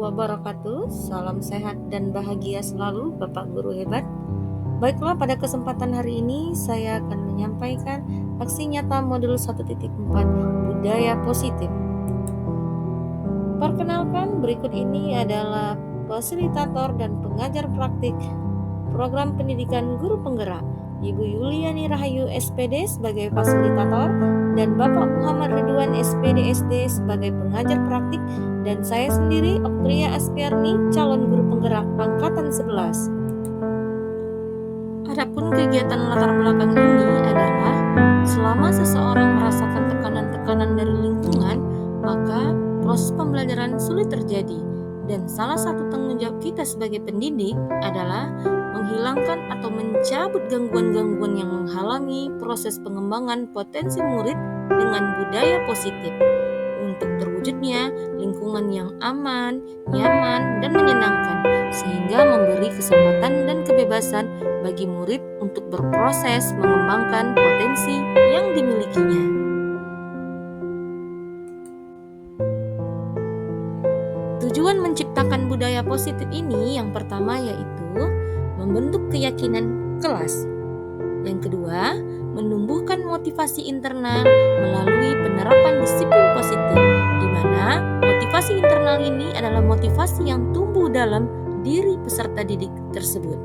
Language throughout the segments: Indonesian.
wabarakatuh. Salam sehat dan bahagia selalu Bapak Guru hebat. Baiklah, pada kesempatan hari ini saya akan menyampaikan aksi nyata modul 1.4 budaya positif. Perkenalkan, berikut ini adalah fasilitator dan pengajar praktik program pendidikan guru penggerak, Ibu Yuliani Rahayu SPD sebagai fasilitator dan Bapak Muhammad Ridwan SPD SD sebagai pengajar praktik, dan saya sendiri Oktria Aspiarni, calon guru penggerak angkatan 11. Adapun kegiatan latar belakang ini adalah selama seseorang merasakan tekanan-tekanan dari lingkungan, maka proses pembelajaran sulit terjadi, dan salah satu tanggung jawab kita sebagai pendidik adalah menghilangkan atau mencabut gangguan-gangguan yang menghalangi proses pengembangan potensi murid dengan budaya positif untuk terwujudnya lingkungan yang aman, nyaman, dan menyenangkan, sehingga memberi kesempatan dan kebebasan bagi murid untuk berproses mengembangkan potensi yang dimilikinya. Tujuan menciptakan budaya positif ini yang pertama yaitu membentuk keyakinan kelas. Yang kedua, menumbuhkan motivasi internal melalui penerapan disiplin positif, di mana motivasi internal ini adalah motivasi yang tumbuh dalam diri peserta didik tersebut.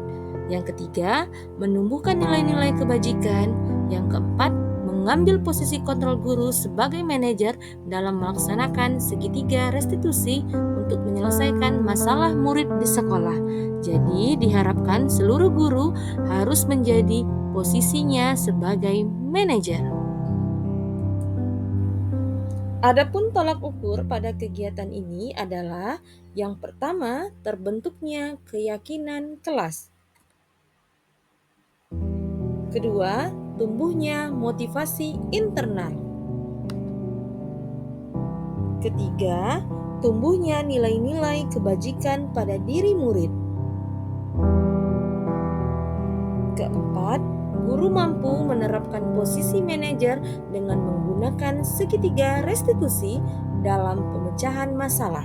Yang ketiga, menumbuhkan nilai-nilai kebajikan. Yang keempat, mengambil posisi kontrol guru sebagai manajer dalam melaksanakan segitiga restitusi untuk menyelesaikan masalah murid di sekolah. Jadi diharapkan seluruh guru harus menjadi posisinya sebagai manajer. Adapun tolak ukur pada kegiatan ini adalah yang pertama, terbentuknya keyakinan kelas. Kedua, tumbuhnya motivasi internal. Ketiga, tumbuhnya nilai-nilai kebajikan pada diri murid. Keempat, guru mampu menerapkan posisi manajer dengan menggunakan segitiga restitusi dalam pemecahan masalah.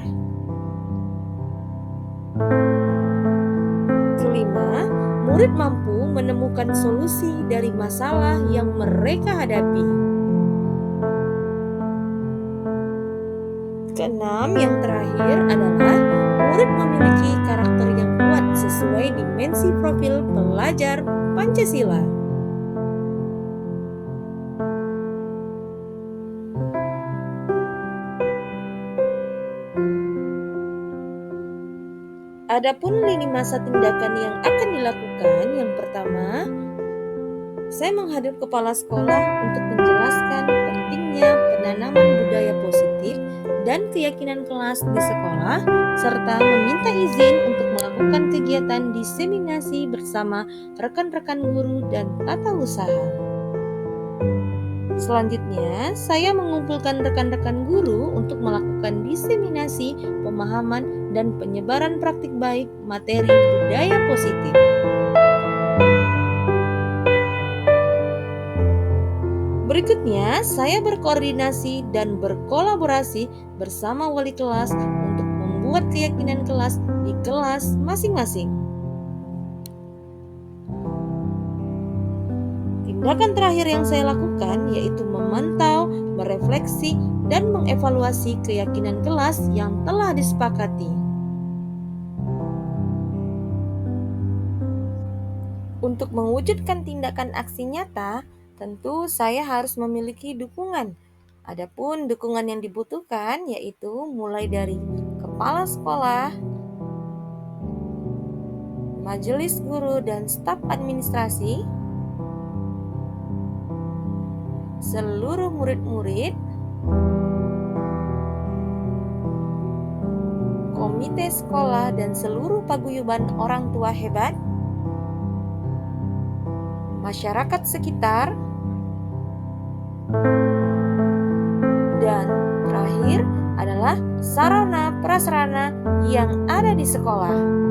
Kelima, murid mampu menemukan solusi dari masalah yang mereka hadapi. Keenam, yang terakhir adalah murid memiliki karakter yang kuat sesuai dimensi profil pelajar Pancasila. Adapun lini masa tindakan yang akan dilakukan, yang pertama, saya menghadap kepala sekolah untuk menjelaskan pentingnya penanaman budaya positif dan keyakinan kelas di sekolah, serta meminta izin untuk melakukan kegiatan diseminasi bersama rekan-rekan guru dan tata usaha. Selanjutnya, saya mengumpulkan rekan-rekan guru untuk melakukan diseminasi pemahaman dan penyebaran praktik baik materi budaya positif. Berikutnya, saya berkoordinasi dan berkolaborasi bersama wali kelas untuk membuat keyakinan kelas di kelas masing-masing. Tindakan terakhir yang saya lakukan yaitu memantau, merefleksi, dan mengevaluasi keyakinan kelas yang telah disepakati. Untuk mewujudkan tindakan aksi nyata, tentu saya harus memiliki dukungan. Adapun dukungan yang dibutuhkan yaitu mulai dari kepala sekolah, majelis guru dan staf administrasi, seluruh murid-murid, komite sekolah dan seluruh paguyuban orang tua hebat, masyarakat sekitar, dan terakhir adalah sarana prasarana yang ada di sekolah.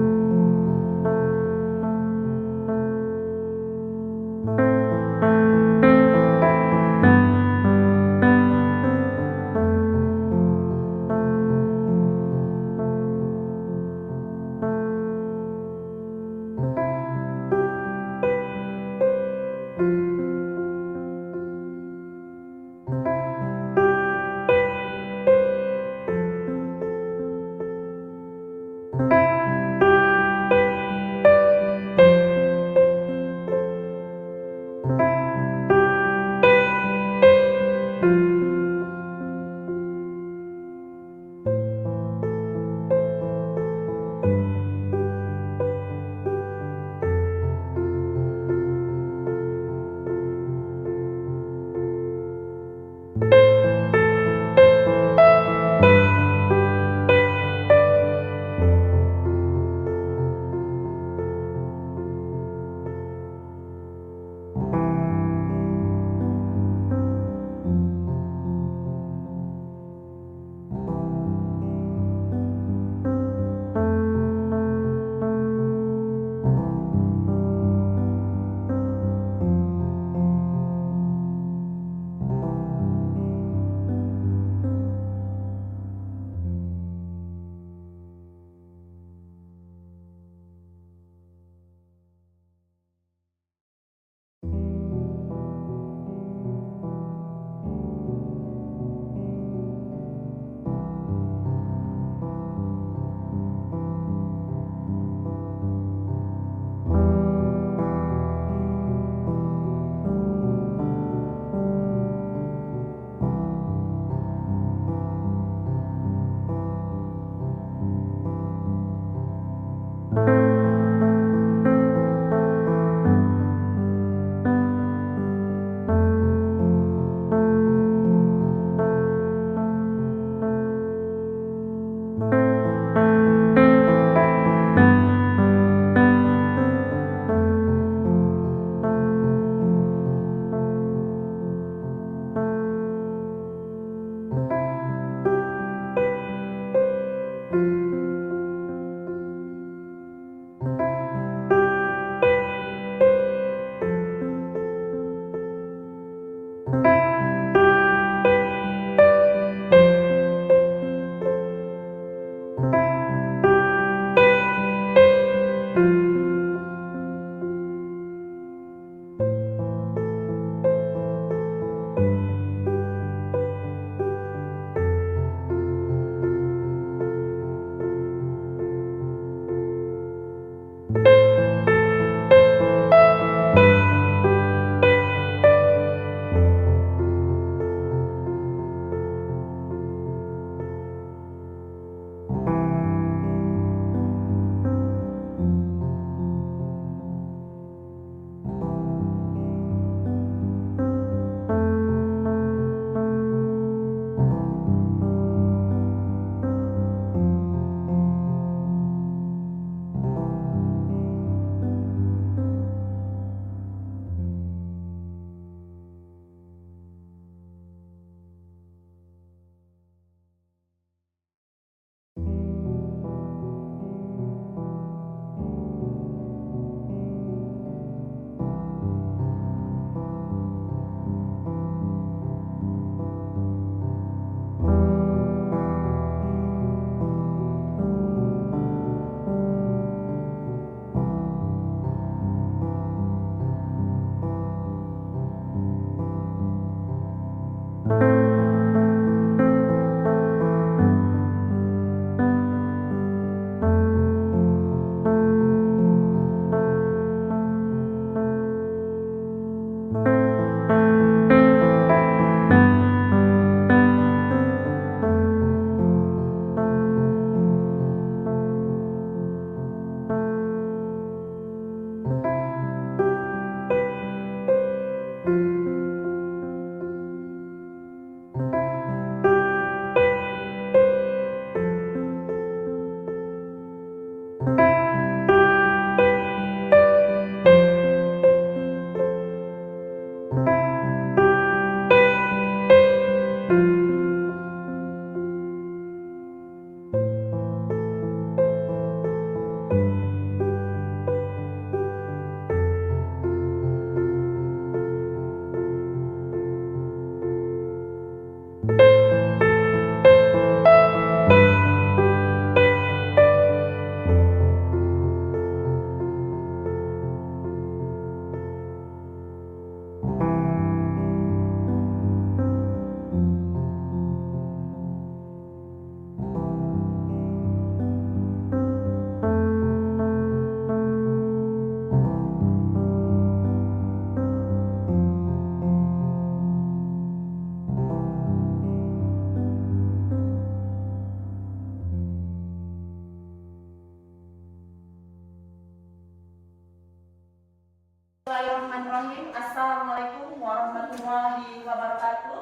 warahmatullahi wabarakatuh.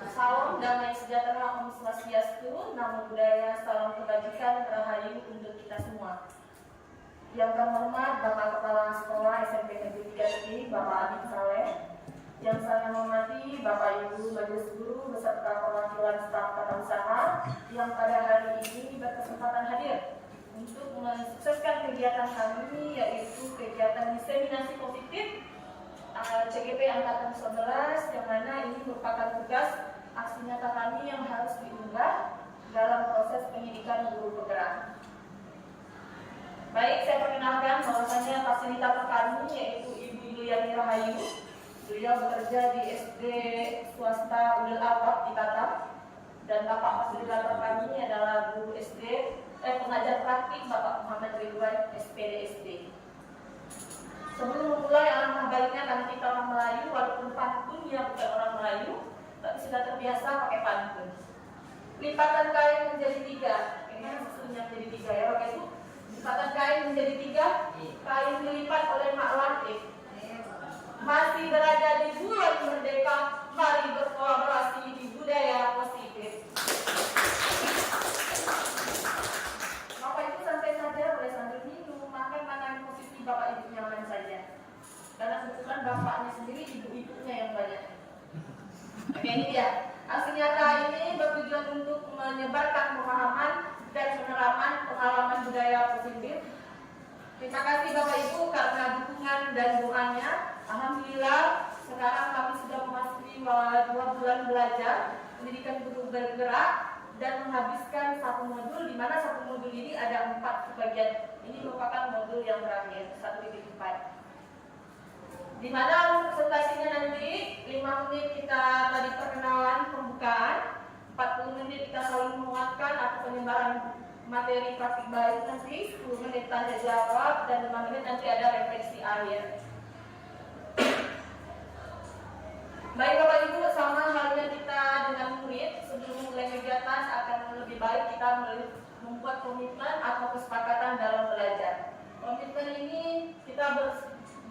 Salam damai sejahtera Om Swastiastu, Namo Buddhaya, salam kebajikan, rahayu untuk kita semua. Yang terhormat Bapak Kepala Sekolah SMP Negeri 3 Bapak Adib Saleh. Yang saya hormati Bapak Ibu Majelis Guru beserta perwakilan staf tata usaha yang pada hari ini berkesempatan hadir untuk mensukseskan kegiatan kami, yaitu kegiatan diseminasi positif CGP Angkatan 11, yang mana ini merupakan tugas aksi nyata kami yang harus diunggah dalam proses pendidikan guru penggerak. Baik, saya perkenalkan bahwasanya fasilitator kami yaitu Ibu Yuliani Rahayu. Beliau bekerja di SD swasta Udel Awak di Batam, dan Bapak fasilitator kami adalah guru pengajar praktik Bapak Muhammad Ridwan SPDSD. Sebelum memulai, alangkah baiknya karena kita orang Melayu, walaupun pantunnya bukan orang Melayu, tapi sudah terbiasa pakai pantun. Lipatan kain menjadi 3, ini sesungguhnya menjadi 3 ya, Bapak Ibu. Lipatan kain menjadi 3, kain dilipat oleh Mak Latif. Masih berada di bulan merdeka, mari berkolaborasi di budaya positif. Bapak Ibu santai saja, boleh sambil minum, makan posisi Bapak Ibu nyaman saja. Karena kebetulan bapaknya sendiri, ibu-ibunya yang banyak. Oke, ini dia. Aksi nyata ini bertujuan untuk menyebarkan pemahaman dan penerapan pengalaman budaya positif. Terima kasih Bapak Ibu karena dukungan dan doanya. Alhamdulillah sekarang kami sudah memasuki 2 bulan belajar pendidikan guru bergerak dan menghabiskan 1 modul, di mana 1 modul ini ada 4 bagian. Ini merupakan modul yang terakhir 1.4. Di mana presentasinya nanti 5 menit kita tadi perkenalan pembukaan, 40 menit kita saling menguatkan atau penyebaran materi praktik baik, nanti 10 menit tanya jawab, dan 5 menit nanti ada refleksi akhir. Baik Bapak Ibu, sama halnya kita dengan murid, sebelum mulai kegiatan akan lebih baik kita membuat komitmen atau kesepakatan dalam belajar. Komitmen ini kita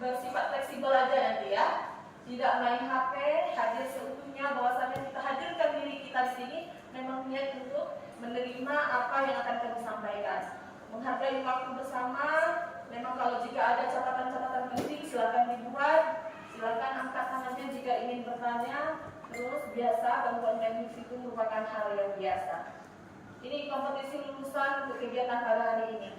bersifat fleksibel aja nanti ya, tidak main HP, hadir seutuhnya, bahwasanya kita hadirkan diri kita di sini memang niat untuk menerima apa yang akan kami sampaikan. Menghargai waktu bersama, memang kalau jika ada catatan-catatan penting silakan dibuat, silakan angkat tangannya jika ingin bertanya. Terus biasa, gangguan teknis itu merupakan hal yang biasa. Ini kompetisi lulusan untuk kegiatan pada hari ini.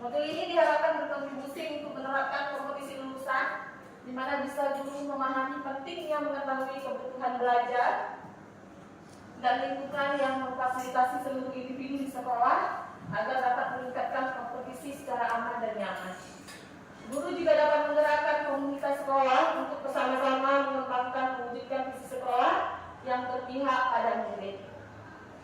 Modul ini diharapkan berkontribusi untuk menerapkan kompetisi lulusan, di mana bisa guru memahami pentingnya mengetahui kebutuhan belajar dan lingkungan yang memfasilitasi seluruh individu di sekolah agar dapat meningkatkan kompetisi secara aman dan nyaman. Guru juga dapat menggerakkan komunitas sekolah untuk bersama-sama mengembangkan mewujudkan visi sekolah yang berpihak pada murid.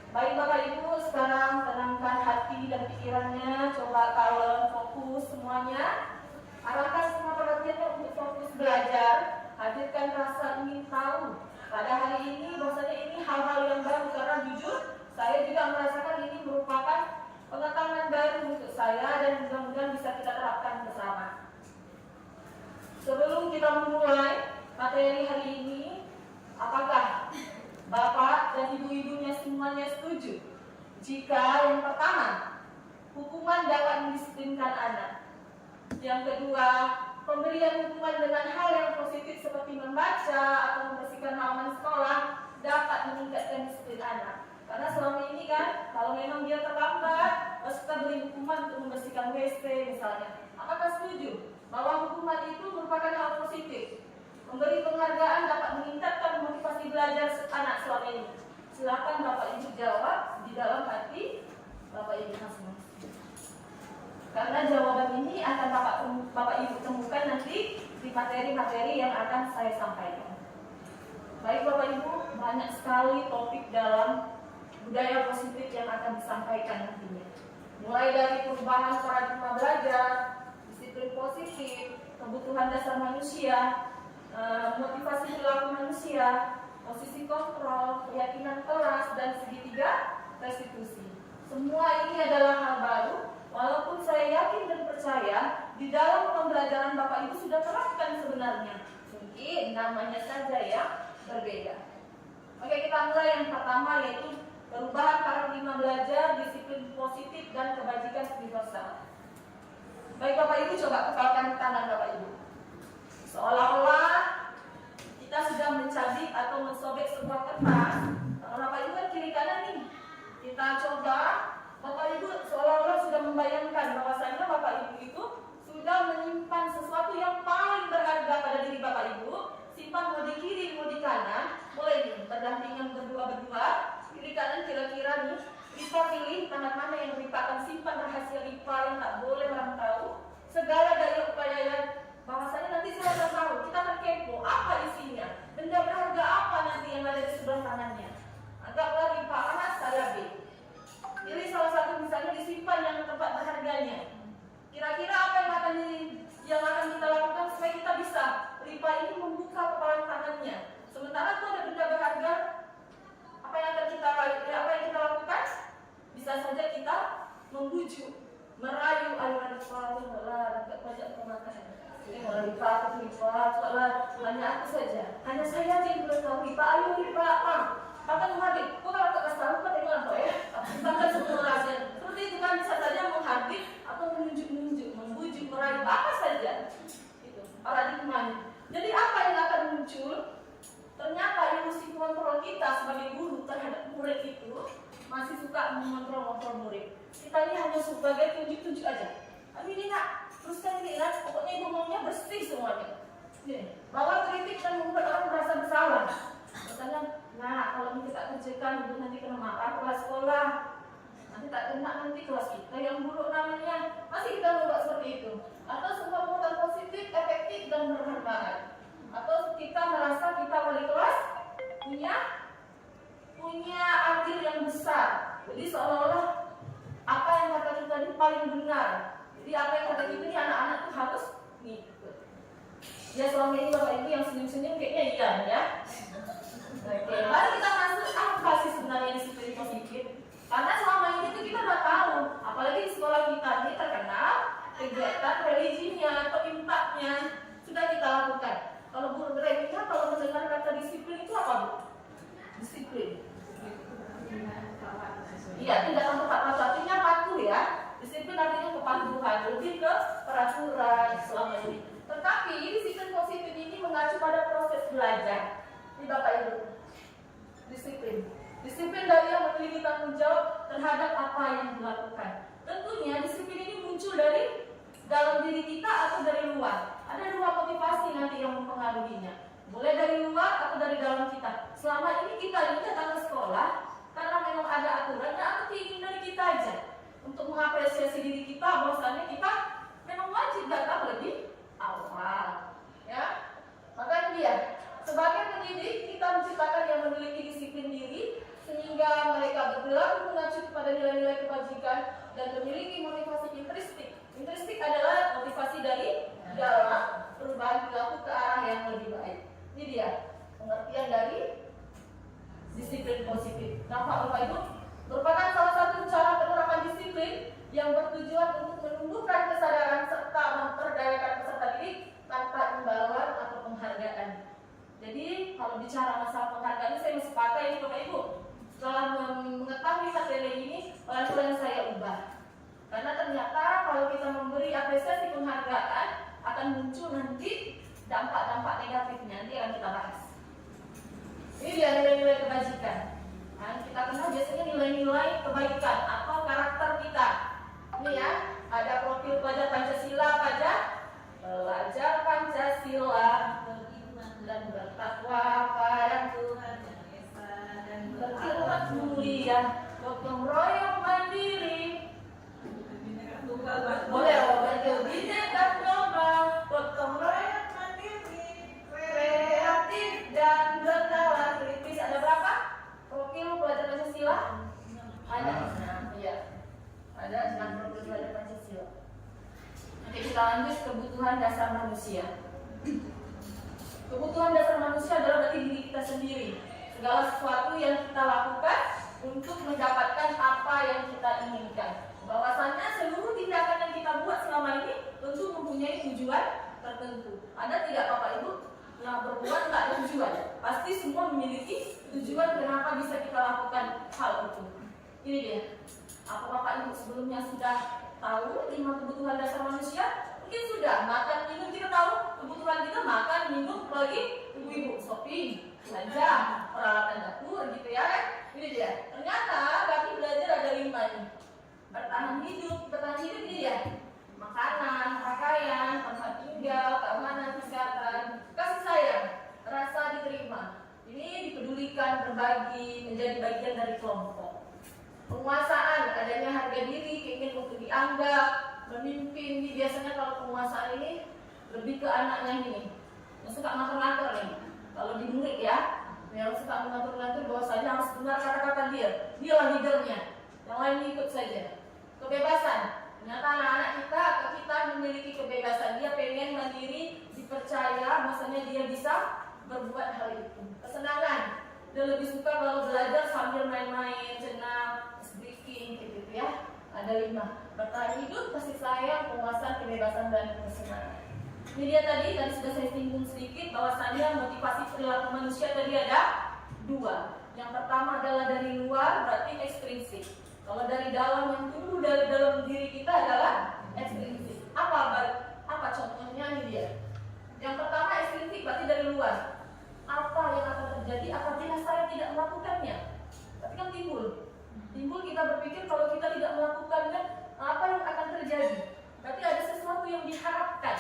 Baik Bapak Ibu, sekarang tenangkan hati dan pikirannya, coba kalem, fokus semuanya. Arahkan semua perhatiannya untuk fokus belajar, hadirkan rasa ingin tahu. Pada hari ini, bahwasanya ini hal-hal yang baru, karena jujur, saya juga merasakan ini merupakan pengetahuan baru untuk saya dan mudah-mudahan bisa kita terapkan bersama. Sebelum kita memulai materi hari ini, apakah Bapak dan ibu-ibunya semuanya setuju jika yang pertama, hukuman dapat mendisiplinkan anak. Yang kedua, pemberian hukuman dengan hal yang positif seperti membaca atau membersihkan halaman sekolah dapat meningkatkan disiplin anak. Karena selama ini kan, kalau memang dia terlambat, harus kita beri hukuman untuk membersihkan WC misalnya. Apakah setuju bahwa hukuman itu merupakan hal positif? Memberi penghargaan dapat meningkatkan motivasi belajar anak selama ini. Silakan Bapak Ibu jawab di dalam hati Bapak Ibu masing-masing. Karena jawaban ini akan Bapak Ibu temukan nanti di materi-materi yang akan saya sampaikan. Baik Bapak Ibu, banyak sekali topik dalam budaya positif yang akan disampaikan nantinya. Mulai dari perubahan paradigma belajar, disiplin positif, kebutuhan dasar manusia, motivasi perilaku manusia, posisi kontrol, keyakinan kelas, dan segitiga restitusi. Semua ini adalah hal baru, walaupun saya yakin dan percaya di dalam pembelajaran Bapak Ibu sudah terapkan sebenarnya. Mungkin namanya saja yang berbeda. Oke, kita mulai yang pertama, yaitu perubahan paradigma belajar, disiplin positif, dan kebajikan universal. Baik Bapak Ibu, coba kepalkan tangan Bapak Ibu. Seolah-olah kita sudah mencabik atau mensobek sebuah kertas. Kalau Bapak Ibu kan kiri kanan nih. Kita coba, Bapak Ibu seolah-olah sudah membayangkan bahwasanya Bapak Ibu itu sudah menyimpan sesuatu yang paling berharga pada diri Bapak Ibu. Simpan mau di kiri, mau di kanan. Boleh nih, berdampingan berdua-berdua. Kiri kanan kira-kira nih. Kita pilih tangan mana yang Rifa akan simpan rahasia Rifa yang tak boleh orang tahu. Segala daya upaya yang bahwasanya nanti saya akan tahu. Kita akan kepo apa isinya. Benda berharga apa nanti yang ada di sebelah kanannya. Anggaplah Rifa A, saya B. Pilih salah satu misalnya disimpan yang tempat berharganya. Kira-kira apa yang akan kita lakukan supaya kita bisa Rifa ini membuka kepala tangannya. Sementara itu ada benda berharga. Apa yang kita lakukan? Bisa saja kita membujuk, merayu aliran pajak pemakanan. Rifa, hanya aku saja. Hanya saya aja yang boleh tahu. Rifa, ayo Rifa, bahkan menghardik. Kok kalau tak kasih tahu, kan tengok apa ya? Bahkan semua rahasia. Seperti itu kan bisa saja menghardik atau menunjuk-nunjuk, membujuk, merayu, apa saja. Itu paradigma. Jadi apa yang akan muncul? Ternyata ilusi kontrol kita sebagai guru terhadap murid itu masih suka mengontrol murid. Kita ini hanya sebagai tunjuk-tunjuk aja. Ini nak, teruskan ini nak, pokoknya ibu maunya bersih semuanya. Bawa kritik dan membuat orang merasa bersalah. Misalnya, nah kalau ini kita kerjakan ibu nanti kena marah kelas sekolah. Nanti tak kena nanti kelas kita yang buruk namanya. Masih kita membuat seperti itu. Atau sebuah muatan positif, efektif dan bermanfaat. Atau kita merasa kita wali kelas punya andil yang besar. Jadi seolah-olah apa yang kata kita ini paling benar. Jadi apa yang kata kita ini anak-anak itu harus ngikut. Ya selama ini Bapak Ibu yang senyum-senyum kayaknya iya ya. Oke, mari kita masuk apa sih sebenarnya disiplin positif. Karena selama ini tuh kita udah tahu, apalagi di sekolah kita ini terkenal kegiatan religinya atau impaknya sudah kita lakukan. Kalau guru mereka kalau mendengar kata disiplin itu apa Bu? Disiplin. Iya, tindakan tepat waktu artinya patuh ya. Disiplin artinya kepatuhan, lebih ke peraturan selama ini. Tetapi disiplin positif ini mengacu pada proses belajar. Ini Bapak Ibu. Disiplin. Disiplin dari yang memiliki tanggung jawab terhadap apa yang dilakukan. Tentunya disiplin ini muncul dari dalam diri kita atau dari luar. Ada dua motivasi nanti yang mempengaruhinya. Boleh dari luar atau dari dalam kita. Selama ini kita ini datang ke sekolah karena memang ada aturannya atau keinginan dari kita aja. Untuk mengapresiasi diri kita, bahwasannya kita memang wajib datang lebih awal. Ya, makanya dia sebagai pendidik kita menciptakan yang memiliki disiplin diri sehingga mereka berperilaku mengacu kepada nilai-nilai kebajikan dan memiliki motivasi intristik. Intristik adalah motivasi dari dalam perubahan perilaku ke arah yang lebih baik. Ini dia pengertian dari disiplin positif. Nampak Bapak Ibu? Merupakan salah satu cara penerapan disiplin yang bertujuan untuk menumbuhkan kesadaran serta memperdayakan peserta didik tanpa imbalan atau penghargaan. Jadi kalau bicara masalah penghargaan ini saya masih pakai ini Bapak Ibu. Setelah mengetahui materi ini, pelan-pelan saya ubah. Karena ternyata kalau kita memberi apresiasi penghargaan akan muncul nanti dampak-dampak negatifnya. Nanti akan kita bahas. Ini dia nilai-nilai kebajikan. Nah, kita kenal biasanya nilai-nilai kebaikan atau karakter kita. Ini ya, ada profil pelajar Pancasila pada pelajar Pancasila dan bertakwa pada Tuhan Yang Esa dan berakhlak mulia, gotong royong mandiri. Boleh baca bineka global, gotong royong mandiri, kreatif dan bernalar kritis. Ada berapa profil pelajar Pancasila? Ada, iya. Ada 6 profil pelajar Pancasila. Oke, kita lanjut kebutuhan dasar manusia. Kebutuhan dasar manusia adalah berarti diri kita sendiri. Segala sesuatu yang kita lakukan untuk mendapatkan apa yang kita inginkan. Bahwasannya seluruh tindakan yang kita buat selama ini tentu mempunyai tujuan tertentu. Ada tidak Bapak Ibu yang berbuat tak ada tujuan? Pasti semua memiliki tujuan kenapa bisa kita lakukan hal itu. Ini dia. Apa Bapak Ibu sebelumnya sudah tahu 5 kebutuhan dasar manusia? Mungkin sudah. Makan, minum, kita tahu kebutuhan kita makan, minum, apalagi ibu-ibu shopping, belanja, peralatan dapur gitu ya. Ini dia. Ternyata kami belajar ada 5 nih. Bertahan hidup ini ya. Makanan, pakaian, tempat tinggal, keamanan, kesehatan, kasih sayang, rasa diterima. Ini dipedulikan, berbagi, menjadi bagian dari kelompok. Penguasaan, adanya harga diri, ingin untuk dianggap, memimpin. Ini biasanya kalau penguasaan ini lebih ke anaknya ini, yang suka ngatur-ngatur nih. Kalau di murid ya, yang suka mengatur-ngatur bahwasanya harus benar kata-kata dialah leadernya, yang lain ikut saja. Kebebasan, ternyata anak-anak kita atau kita memiliki kebebasan. Dia pengen mandiri, dipercaya, maksudnya dia bisa berbuat hal itu. Kesenangan, dia lebih suka kalau belajar sambil main-main, senang, speaking, gitu ya. Ada 5. Bertahan hidup, kasih sayang, penguasaan, kebebasan, dan kesenangan. Ini dia tadi sudah saya singgung sedikit bahwasannya motivasi perilaku manusia tadi ada 2. Yang pertama adalah dari luar, berarti ekstrinsik. Kalau dari dalam, yang tumbuh dari dalam diri kita adalah ekstrinsik. Apa contohnya ini dia. Yang pertama ekstrinsik berarti dari luar. Apa yang akan terjadi apabila saya tidak melakukannya? Tapi kan timbul kita berpikir kalau kita tidak melakukannya, apa yang akan terjadi? Berarti ada sesuatu yang diharapkan.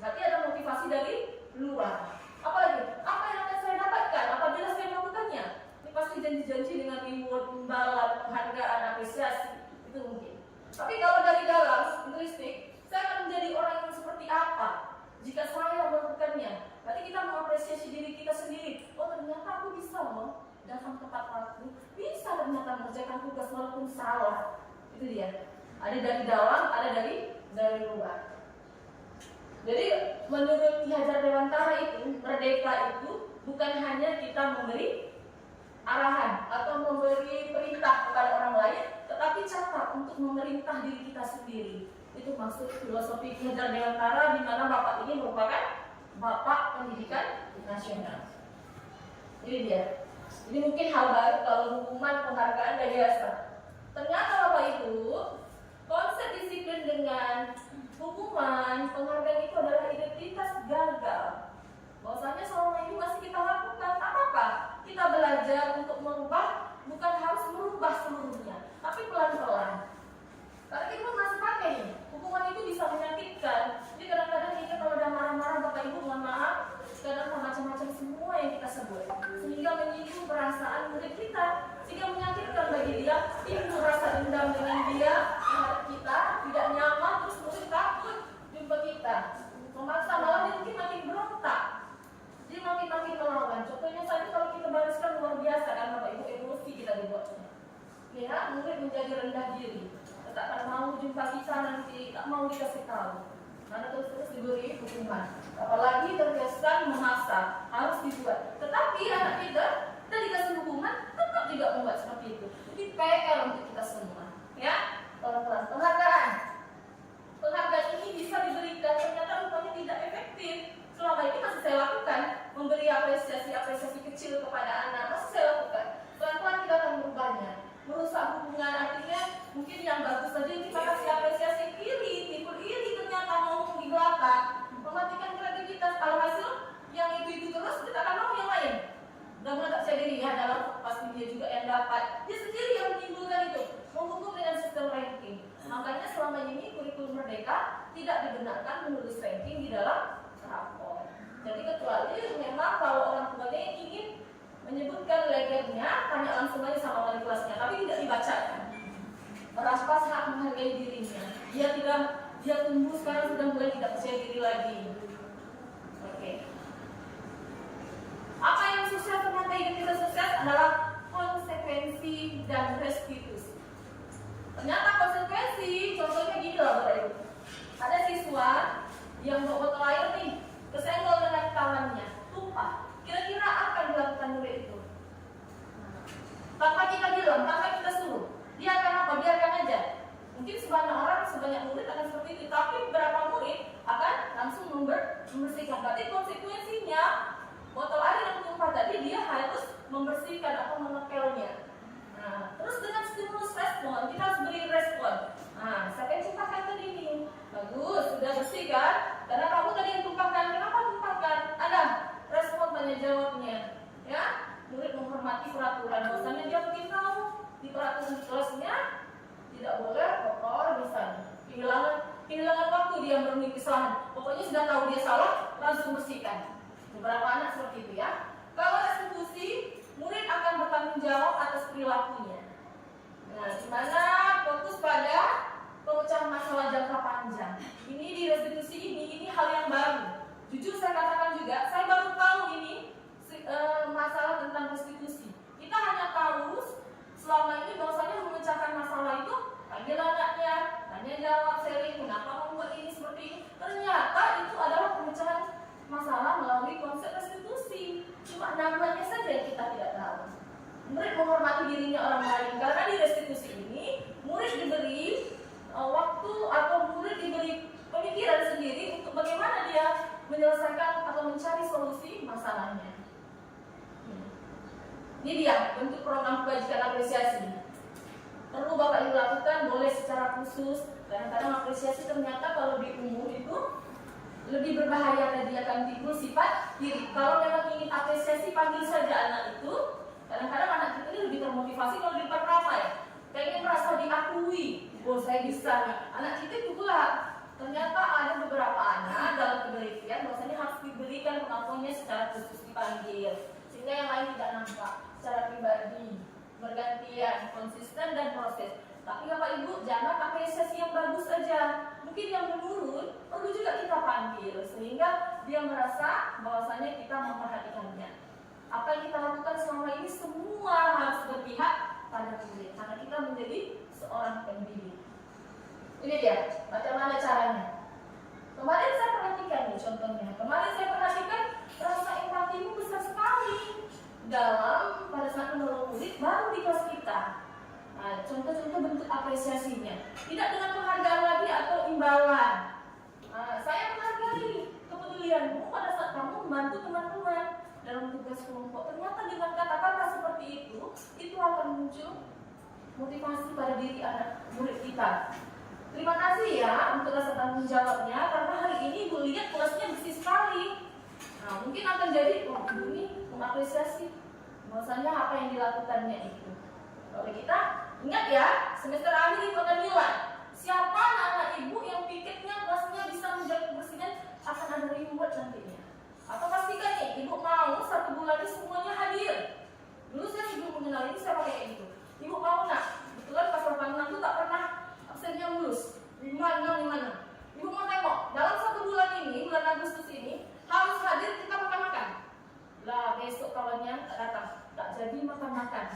Berarti ada motivasi dari luar. Apa lagi? Apa yang akan saya dapatkan apabila saya melakukannya? Ini pasti janji-janji dengan reward, imbalan, penghargaan, apresiasi. Itu mungkin. Tapi kalau dari dalam, intrinsik, saya akan menjadi orang yang seperti apa jika saya melakukannya? Berarti kita mengapresiasi diri kita sendiri. Oh, ternyata aku bisa loh datang tepat waktu, bisa ternyata mengerjakan tugas walaupun salah. Itu dia. Ada dari dalam, ada dari luar. Jadi menurut Ki Hajar Dewantara itu, merdeka itu bukan hanya kita memberi arahan atau memberi perintah kepada orang lain, tetapi cara untuk memerintah diri kita sendiri. Itu maksud filosofi Ki Hajar Dewantara, di mana Bapak ini merupakan Bapak Pendidikan Nasional. Ini dia. Ini mungkin hal baru kalau hukuman, penghargaan, dan biasa. Ternyata Bapak Ibu, konsep disiplin dengan hukuman, penghargaan itu adalah identitas gagal. Bahwasanya selama ini masih kita lakukan apa? Kita belajar untuk merubah, bukan harus merubah seluruhnya, tapi pelan-pelan. Karena kita masih pakai nih, hukuman itu bisa menyakitkan. Jadi kadang-kadang kita kalau udah marah-marah, Bapak Ibu mohon maaf, kadang macam-macam semua yang kita sebut, sehingga menyinggung perasaan murid kita, sehingga menyakitkan bagi dia, timbul rasa dendam dengan dia, terhadap kita, tidak nyaman, terus murid takut jumpa kita, memaksa, malah dia mungkin makin berontak, dia makin melawan. Contohnya saja kalau kita bariskan luar biasa kan Bapak Ibu, emosi kita dibuatnya. Ya, murid menjadi rendah diri, tak akan mau jumpa kita nanti, tak mau dikasih tahu. Karena terus diberi hukuman. Apalagi terkesan memaksa, harus dibuat. Tetapi anak kita dikasih hukuman, tetap tidak membuat seperti itu. Jadi PR untuk kita semua. Ya, pelan-pelan. Penghargaan ini bisa diberikan, ternyata rupanya tidak efektif. Selama ini masih saya lakukan, memberi apresiasi kecil kepada anak, masih saya lakukan. Pelan-pelan kita akan merubahnya. Merusak hubungan, artinya mungkin yang bagus saja kita kasih apresiasi, timbul iri ternyata ngomong di belakang, mematikan kreativitas. Alhasil yang itu terus, kita akan mau yang lain. Dan menganggap saya diri ya, dalam pasti dia juga yang dapat. Dia sendiri yang menimbulkan itu, menghukum dengan sistem ranking. Makanya selama ini kurikulum merdeka tidak dibenarkan menulis ranking di dalam rapor. Jadi kecuali memang kalau orang tuanya yang ingin menyebutkan legernya, tanya langsung aja sama wali kelasnya, tapi tidak dibacakan. Merampas hak menghargai dirinya. Dia tumbuh sekarang sudah mulai tidak percaya diri lagi. Oke. Apa yang sukses, ternyata identitas sukses adalah konsekuensi dan restitusi. Ternyata konsekuensi, contohnya gini loh Bapak Ibu. Ada siswa yang bawa botol air nih, kesenggol dengan tangannya, tumpah. Kira-kira apa yang dilakukan murid itu? Tanpa kita bilang, tanpa kita suruh, dia akan apa? Biarkan aja. Mungkin konsekuensinya botol air yang tumpah tadi dia harus membersihkan atau mengepelnya. Nah, terus dengan stimulus respon, kita harus beri respon. Nah, siapa yang tumpahkan tadi ini? Bagus, sudah bersih kan? Karena kamu tadi yang tumpahkan, kenapa tumpahkan? Ada respon tanya jawabnya. Ya, murid menghormati peraturan. Bahwasanya dia bikin tahu di peraturan kelasnya tidak boleh kotor misalnya. Kehilangan waktu dia merenungi kesalahan. Pokoknya sudah tahu dia salah, langsung bersihkan. Beberapa anak seperti itu ya. Kalau restitusi, murid akan bertanggung jawab atas perilakunya. Nah, di mana fokus pada pemecahan masalah jangka panjang. Ini di restitusi ini hal yang baru. Jujur saya katakan juga, saya baru tahu ini masalah tentang restitusi. Kita hanya tahu selama ini bahwasanya memecahkan masalah itu panggil anaknya, tanya jawab, sharing, kenapa membuat ini seperti ini. Ternyata itu adalah pemecahan masalah melalui konsep restitusi. Cuma namanya saja yang kita tidak tahu. Murid menghormati dirinya orang lain karena di restitusi ini murid diberi waktu atau murid diberi pemikiran sendiri untuk bagaimana dia menyelesaikan atau mencari solusi masalahnya. Ini dia bentuk program kebajikan apresiasi. Perlu Bapak Ibu lakukan, boleh secara khusus. Kadang-kadang apresiasi ternyata kalau di umum itu lebih berbahaya, tadi akan timbul sifat iri. Kalau memang ingin apresiasi, panggil saja anak itu. Kadang-kadang anak kita ini lebih termotivasi kalau di depan ramai. Kayaknya merasa diakui, oh saya bisa. Anak kita itu pula. Ternyata ada beberapa anak dalam penelitian bahwasanya harus diberikan pengakuannya secara khusus dipanggil, sehingga yang lain tidak nampak secara pribadi, bergantian, konsisten dan proses. Tapi Bapak Ibu jangan apresiasi yang bagus saja. Mungkin yang menurun perlu juga kita panggil sehingga dia merasa bahwasanya kita memperhatikannya. Apa yang kita lakukan selama ini semua harus berpihak pada murid karena kita menjadi seorang pendidik. Ini dia, bagaimana caranya. Kemarin saya perhatikan nih contohnya. Kemarin saya perhatikan rasa empatimu besar sekali dalam pada saat menolong murid baru di kelas kita. Nah, contoh-contoh bentuk apresiasinya. Tidak dengan penghargaan lagi atau imbalan. Nah, saya menghargai kepedulianmu pada saat kamu membantu teman-teman dalam tugas kelompok. Ternyata dengan kata-kata seperti itu akan muncul motivasi pada diri anak murid kita. Terima kasih ya untuk rasa tanggung jawabnya karena hari ini Ibu lihat kelasnya bersih sekali. Nah, mungkin akan jadi Ibu ini mengapresiasi bahwasanya apa yang dilakukannya itu. Kalau kita ingat ya, semester akhir Ibu akan nilai siapa anak-anak Ibu yang pikirnya kelasnya bisa menjaga kebersihan akan ada reward nantinya. Atau pastikan nih Ibu mau 1 bulan ini semuanya hadir. Dulu saya sebelum mengenal ini saya pakai kayak gitu. Ibu mau nak, kebetulan pas 86 itu tak pernah absennya mulus 5, 6, 5. Ibu mau tengok dalam 1 bulan ini, bulan Agustus ini harus hadir kita makan-makan. Lah besok kawannya tak datang, tak jadi makan-makan.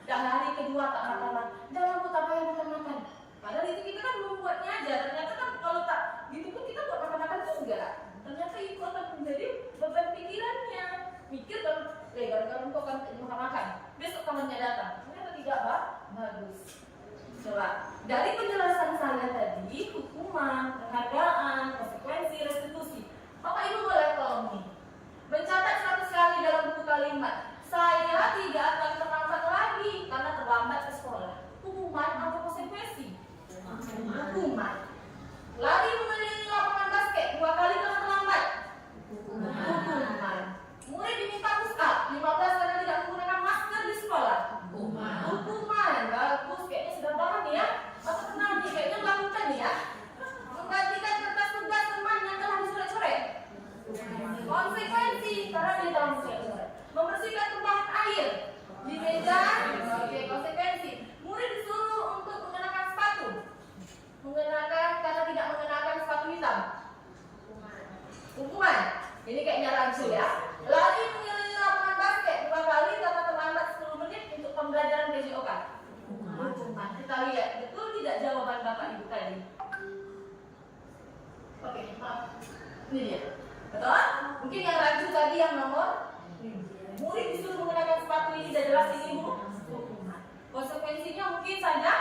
Dan hari kedua tak makan-makan. Jangan Bu tak payah makan-makan. Padahal itu kita kan membuatnya aja. Ternyata kan kalau tak gitu pun kita buat makan-makan juga. Ternyata itu akan menjadi beban pikirannya. Mikir kalau gara-gara engkau kan makan-makan. Besok kawannya datang. Ternyata tidak bagus. Coba dari penjelasan saya tadi, hukuman, penghargaan, konsekuensi, restitusi. Bapak Ibu boleh tolong nih mencatat 100 kali dalam buku kalimat. Saya tidak akan terlambat lagi karena terlambat ke sekolah. Hukuman atau konsekuensi? Hukuman. Lari mengelilingi lapangan basket 2 kali karena terlambat. Hukuman. Murid diminta push up 15 karena tidak menggunakan masker di sekolah. Hukuman. Bagus, kayaknya sudah paham ya. Atau tenang nih, kayaknya melakukan ya. Menggantikan kertas tugas teman yang telah dicoret-coret. Konsekuensi karena dia telah dicoret-coret. Membersihkan tumpahan air di meja. Oke, konsekuensi. Murid disuruh untuk mengenakan sepatu. Karena tidak mengenakan sepatu hitam. Hukuman. Ini kayaknya rancu ya. Lari mengelilingi lapangan basket 2 kali karena terlambat 10 menit untuk pembelajaran PJOK. Hukuman. Kita lihat betul tidak jawaban Bapak Ibu tadi. Oke, maaf. Ini dia. Betul? Mungkin yang rancu tadi yang nomor murid disuruh menggunakan sepatu ini sudah jelas ini Bu. Hukuman. Konsekuensinya mungkin saja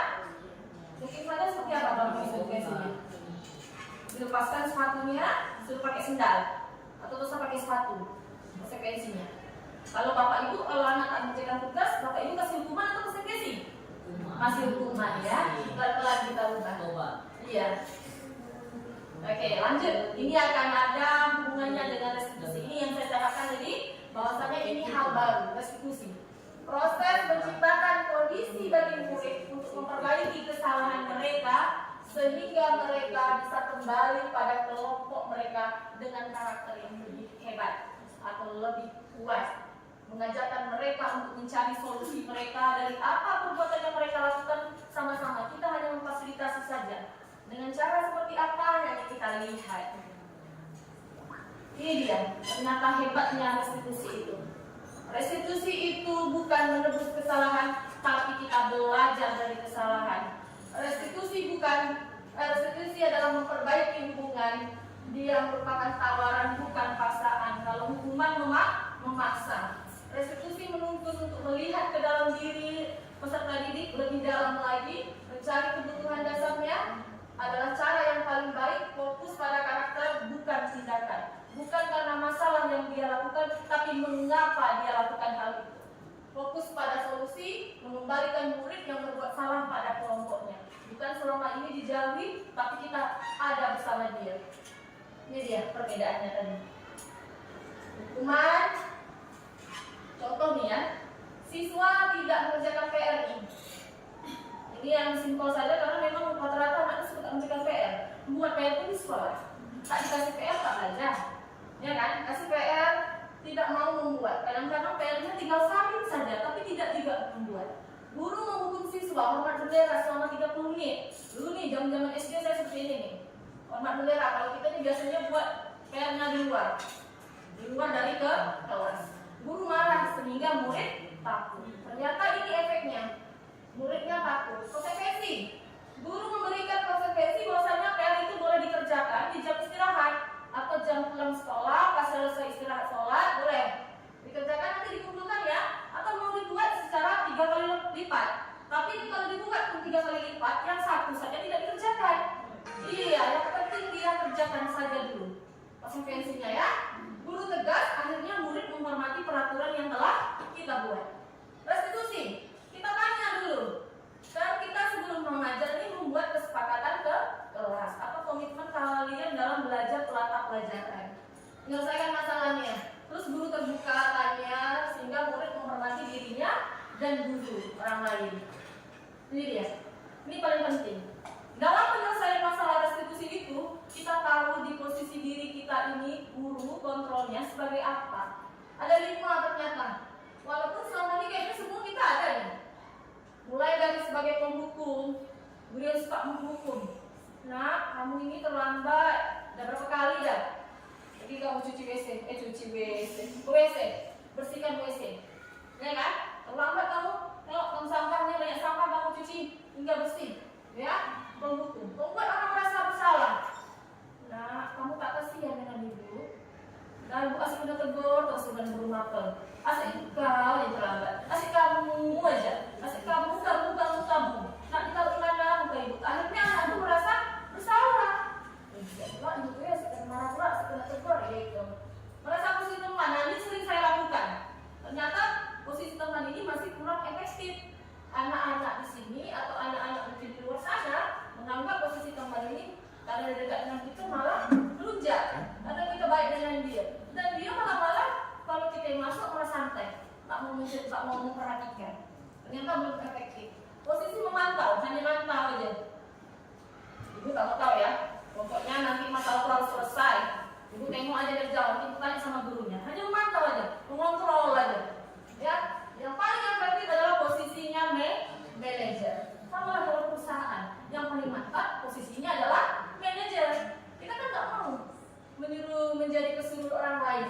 seperti apa Bapak konsekuensinya? Dilepaskan sepatunya, suruh pakai sendal. Atau terus pakai sepatu. Konsekuensinya. Kalau bapak ibu, kalau anak tak mengerjakan tugas, bapak ibu kasih hukuman atau konsekuensi? Masih hukuman ya. Pelan-pelan kita ubah. Iya. Oke, lanjut. Ini akan ada hubungannya dengan restitusi. Ini yang saya katakan tadi, bahwasanya ini hal baru, restitusi. Proses menciptakan kondisi bagi murid untuk memperbaiki kesalahan mereka sehingga mereka bisa kembali pada kelompok mereka dengan karakter yang lebih hebat atau lebih kuat. Mengajarkan mereka untuk mencari solusi mereka dari apa perbuatan yang mereka lakukan sama-sama. Kita hanya memfasilitasi saja. Dengan cara seperti apa yang kita lihat. Ini dia, ternyata hebatnya restitusi itu. Restitusi itu bukan menebus kesalahan, tapi kita belajar dari kesalahan. Restitusi adalah memperbaiki hubungan. Dia merupakan tawaran, bukan paksaan. Kalau hukuman memaksa. Restitusi menuntut untuk melihat ke dalam diri peserta didik lebih dalam lagi, mencari kebutuhan dasarnya adalah cara yang paling baik. Fokus pada karakter, bukan tindakan. Bukan karena masalah yang dia lakukan, tapi mengapa dia lakukan hal itu. Fokus pada solusi, mengembalikan murid yang berbuat salah pada kelompoknya. Bukan selama ini dijauhi, tapi kita ada bersama dia. Ini dia perbedaannya tadi. Hukuman, contoh nih ya, siswa tidak mengerjakan PR ini. Ini yang simpel saja karena memang rata-rata anak suka mengerjakan PR. Membuat PR pun di sekolah. Tak dikasih PR tak belajar. Ya kan? Kasih PR tidak mau membuat. Kadang-kadang PR-nya tinggal salin saja, tapi tidak juga membuat. Guru menghukum siswa hormat bendera selama 30 menit. Dulu nih zaman-zaman SD saya seperti ini nih. Hormat bendera. Kalau kita nih biasanya buat PR-nya di luar dari kelas. Guru marah sehingga murid takut. Ternyata ini efeknya. Muridnya takut. Konsekuensi. Guru memberikan konsekuensi bahwasanya PR itu boleh dikerjakan di jam istirahat atau jam pulang sekolah, pas selesai istirahat sholat, boleh dikerjakan, nanti dikumpulkan ya, atau mau dibuat secara 3 kali lipat. Tapi ini kalau dibuat pun 3 kali lipat, yang satu saja tidak dikerjakan. Iya, yang penting dia kerjakan saja dulu. Konsekuensinya ya, guru tegas, akhirnya murid menghormati peraturan yang telah kita buat. Restitusi, kita tanya dulu. Dan kita sebelum mengajar ini membuat kesepakatan ke kelas. Apa komitmen kalian dalam belajar pelata pelajaran. Menyelesaikan masalahnya. Terus guru terbuka tanya sehingga murid menghormati dirinya dan guru orang lain. Ini dia. Ini paling penting. Dalam penyelesaian masalah restitusi itu, kita tahu di posisi diri kita ini, guru kontrolnya sebagai apa. Ada 5 ternyata. Walaupun selama ini kayaknya semua kita ada nih. Mulai dari sebagai penghukum, guru yang suka menghukum. Nah, kamu ini terlambat. Udah berapa kali dah? Jadi kamu cuci WC, bersihkan WC. Ya kan? Terlambat kamu, kalau kamu sampahnya banyak sampah kamu cuci hingga bersih. Ya, penghukum. Membuat orang merasa bersalah. Nah, kamu tak kasihan dengan ibu. Nah, ibu asik udah tegur, terus dengan guru mapel. Asik kau yang terlambat. Asik kamu aja. Asik kamu. Nak ditaruh di mana muka ibu? Akhirnya anak itu merasa bersalah. Wah, ibu ya asik marah pula, asik kena tegur gitu. Merasa posisi teman. Nah, ini sering saya lakukan. Ternyata posisi teman ini masih kurang efektif. Anak-anak di sini atau anak-anak mungkin di luar sana menganggap posisi teman ini karena dekat dengan kita malah melunjak. Karena kita baik dengan dia. Dan dia malah kalau kita yang masuk malah santai, tak mau memperhatikan. Ternyata belum efektif. Posisi memantau, hanya mantau aja. Ibu tak mau tahu ya. Pokoknya nanti masalah harus selesai. Ibu tengok aja dari jauh, ibu tanya sama gurunya. Hanya memantau aja, mengontrol aja. Ya, yang paling efektif adalah posisinya manajer. Sama dalam perusahaan, yang paling mantap posisinya adalah manajer. Kita kan nggak mau menyuruh menjadi pesuruh orang lain.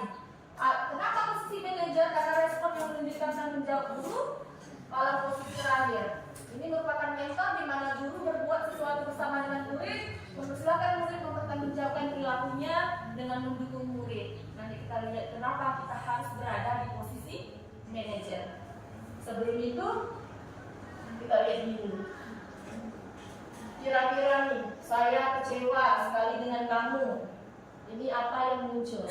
Kenapa posisi manajer? Karena respon yang menunjukkan tanggung jawab guru pada posisi terakhir. Ini merupakan mentor di mana guru berbuat sesuatu bersama dengan murid, mempersilahkan murid mempertanggungjawabkan perilakunya dengan mendukung murid. Nanti kita lihat kenapa kita harus berada di posisi manajer. Sebelum itu kita lihat dulu. Kira-kira nih, saya kecewa sekali dengan kamu. Ini apa yang muncul?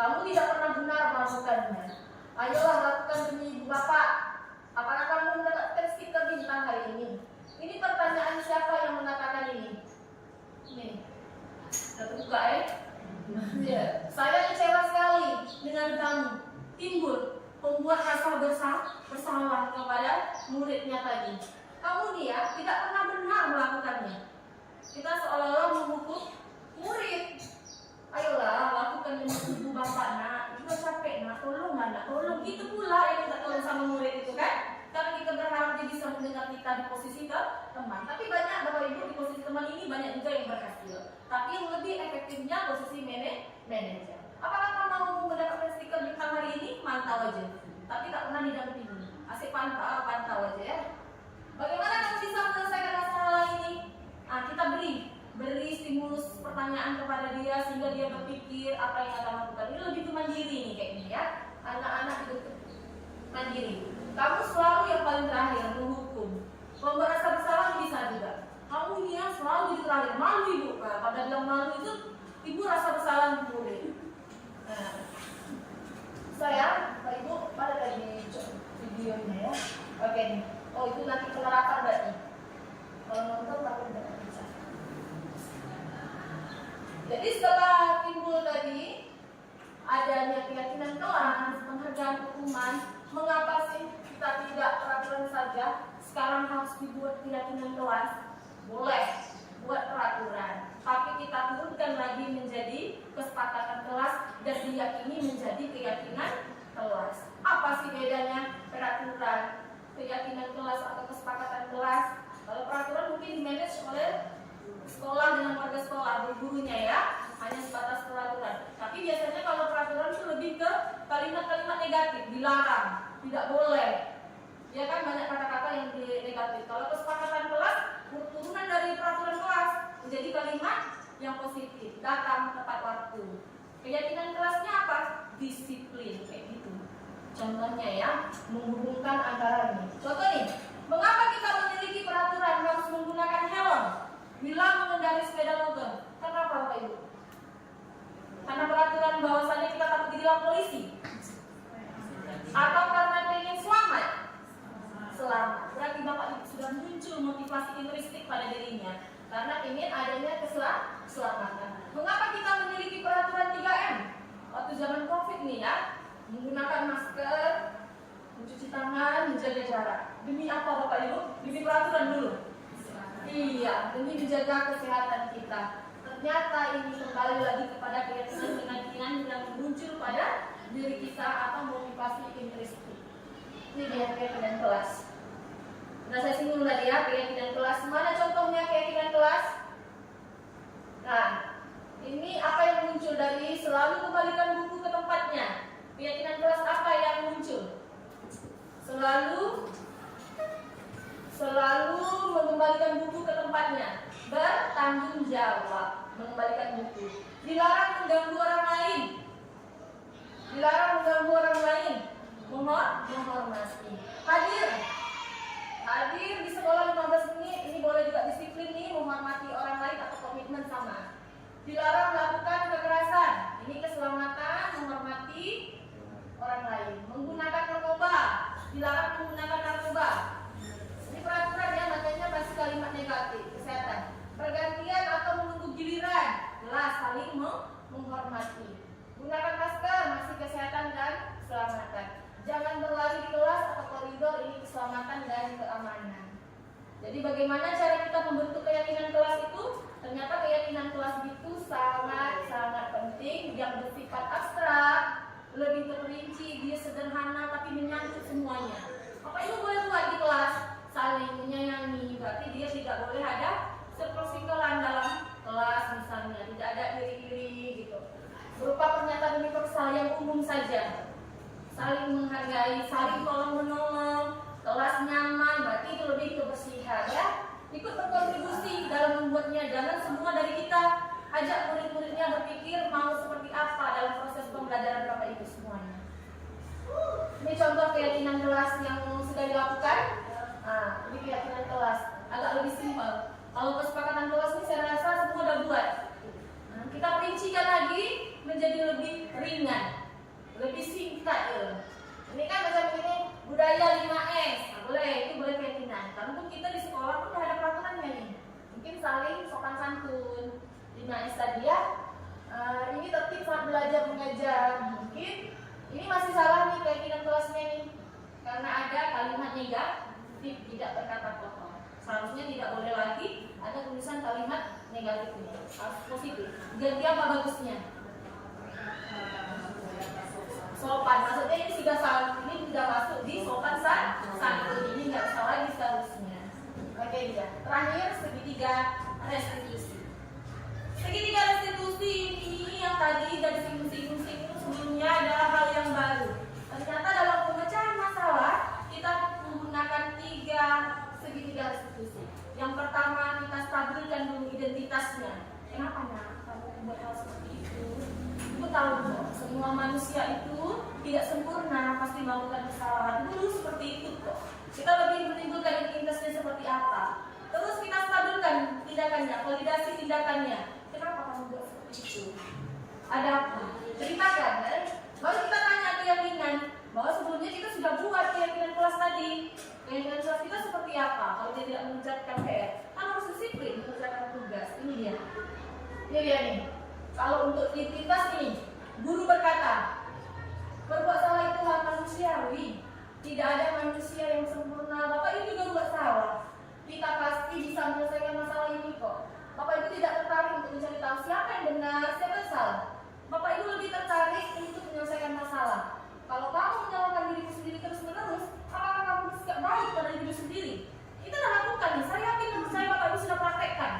Kamu tidak pernah benar melakukannya. Ayolah lakukan demi ibu bapak. Apakah kamu mendapatkan stiker bintang hari ini? Ini pertanyaan siapa yang mengatakan ini? Nih, kita buka ya. Saya kecewa sekali dengan kamu. Timbul pembuat rasa bersalah kepada muridnya tadi. Kamu dia tidak pernah benar melakukannya. Kita seolah-olah menghukum murid. Ayolah lakukan demi ibu bapak nak. Juga capek nak, tolong nak, tolong. Itu pula yang kita tolong sama murid itu kan. Karena kita berharap dia bisa mendengar kita di posisi teman. Tapi banyak Bapak Ibu di posisi teman ini banyak juga yang berhasil. Tapi yang lebih efektifnya posisi manajer. Apakah kamu mau mendapatkan stiker bintang hari ini? Mantau aja. Tapi tak pernah didampingi. Asik pantau aja ya. Bagaimana kamu bisa menyelesaikan masalah ini? Kita beri stimulus pertanyaan kepada dia sehingga dia berpikir apa yang akan lakukan. Ini lebih ke mandiri nih kayak gini ya. Anak-anak itu mandiri. Kamu selalu yang paling terakhir menghukum. Membuat rasa bersalah bisa juga. Kamu ini yang selalu jadi terakhir. Malu ibu. Pada bilang malu itu ibu rasa bersalah boleh. Saya, Pak Ibu, pada tadi videonya ya. Oke nih. Oh itu nanti penerapan berarti. Kalau nonton takut tidak bisa. Jadi setelah timbul tadi adanya keyakinan kelas, penghargaan hukuman, mengapa sih kita tidak peraturan saja? Sekarang harus dibuat keyakinan kelas. Boleh buat peraturan, tapi kita turunkan lagi menjadi kesepakatan kelas dan diyakini menjadi keyakinan kelas. Apa sih bedanya peraturan, keyakinan kelas atau kesepakatan kelas? Kalau peraturan mungkin dimanage oleh sekolah dengan warga sekolah, gurunya ya, hanya sebatas peraturan. Tapi biasanya kalau peraturan itu lebih ke kalimat-kalimat negatif, dilarang, tidak boleh. Ya kan banyak kata-kata yang negatif. Kalau kesepakatan kelas, turunan dari peraturan kelas menjadi kalimat yang positif, datang tepat waktu. Keyakinan kelasnya apa? Disiplin, kayak gitu. Contohnya ya, menghubungkan antara ini. Contoh nih, mengapa kita memiliki peraturan harus menggunakan helm bila mengendarai sepeda motor? Kenapa Bapak Ibu? Karena peraturan bahwasannya kita takut ditilang polisi? Atau karena ingin selamat? Selamat. Berarti Bapak Ibu sudah muncul motivasi intristik pada dirinya karena ingin adanya keselamatan. Mengapa kita memiliki peraturan 3M? Waktu zaman Covid nih ya, menggunakan masker, mencuci tangan, menjaga jarak. Demi apa Bapak Ibu? Demi peraturan dulu. Iya, demi menjaga kesehatan kita. Ternyata ini kembali lagi kepada keyakinan yang muncul pada diri kita atau motivasi intristik. Ini dia keyakinan kelas. Nah saya singgung tadi ya keyakinan kelas. Mana contohnya keyakinan kelas? Nah ini apa yang muncul dari selalu kembalikan buku ke tempatnya. Keyakinan kelas apa yang muncul? Selalu mengembalikan buku ke tempatnya. Bertanggung jawab mengembalikan buku. Dilarang mengganggu orang lain. Dilarang mengganggu orang lain. Menghormati. Hadir di sekolah 15 menit. Ini boleh juga disiplin nih, menghormati orang lain atau komitmen sama. Dilarang melakukan kekerasan. Ini keselamatan, menghormati orang lain. Menggunakan narkoba. Dilarang menggunakan narkoba. Ini peraturan ya, makanya masih kalimat negatif. Kesehatan. Pergantian atau menunggu giliran. Jelas saling menghormati. Gunakan masker, masih kesehatan dan keselamatan. Jangan berlari di kelas atau koridor, ini keselamatan dan keamanan. Jadi bagaimana cara kita membentuk keyakinan kelas itu? Ternyata keyakinan kelas itu sangat-sangat penting, yang bersifat abstrak, lebih terperinci, dia sederhana tapi menyangkut semuanya. Apa itu boleh buat di kelas? Saling menyayangi, berarti dia tidak boleh ada sekol-sikolan dalam kelas misalnya, tidak ada iri-iri gitu. Berupa pernyataan universal yang umum saja. Saling menghargai, saling tolong-menolong, kelas nyaman, berarti itu lebih kebersihan ya. Ikut berkontribusi dalam membuatnya, jangan semua dari kita. Ajak murid-muridnya berpikir mau seperti apa dalam proses pembelajaran Bapak Ibu semuanya. Ini contoh keyakinan kelas yang sudah dilakukan. Nah, ini keyakinan kelas, agak lebih simpel. Kalau kesepakatan kelas ini saya rasa semua udah buat. Nah, kita perincikan lagi menjadi lebih ringan, lebih singkat ya. Ini kan macam ini budaya 5S, nah, itu boleh keyakinan. Karena pun kita di sekolah pun udah ada peraturannya nih. Mungkin saling sopan santun 5S tadi ya. Ini tertib saat belajar mengajar. Mungkin ini masih salah nih keyakinan kelasnya nih, karena ada kalimat negatif, tidak berkata kotor. Seharusnya tidak boleh lagi ada tulisan kalimat negatif ini, harus positif. Ganti apa bagusnya? Sopan, maksudnya ini sudah masuk di sopan santun, ini nggak usah lagi seharusnya. Oke ya. Terakhir segitiga restitusi. Segitiga restitusi ini yang tadi dari singgung-singgung sebelumnya adalah hal yang baru. Ternyata dalam pemecahan masalah kita menggunakan 3 segitiga restitusi. Yang pertama kita stabilkan dulu identitasnya. Kenapa kamu membuat hal seperti itu? Ibu tahu kok, semua manusia itu tidak sempurna, pasti melakukan kesalahan. Dulu seperti itu kok. Kita lebih menimbulkan identitasnya seperti apa. Terus kita stabilkan tindakannya, validasi tindakannya. Kenapa kamu buat seperti itu? Ada apa? Ceritakan, kan? Baru kita tanya keyakinan bahwa sebelumnya kita sudah buat keyakinan kelas tadi. Keyakinan kelas kita seperti apa? Kalau dia tidak mengerjakan PR, kan harus disiplin mengerjakan tugas. Ini dia. Ini dia nih. Kalau untuk identitas ini, guru berkata, berbuat salah itu hal manusiawi. Tidak ada manusia yang sempurna. Bapak Ibu juga buat salah. Kita pasti bisa menyelesaikan masalah ini kok. Bapak Ibu tidak tertarik untuk mencari tahu siapa yang benar, siapa yang salah. Bapak Ibu lebih tertarik untuk menyelesaikan masalah. Kalau kamu menyalahkan dirimu sendiri terus-menerus, apakah kamu bersikap baik pada diri sendiri? Kita sudah lakukan nih. Saya yakin dan percaya Bapak Ibu sudah praktekkan.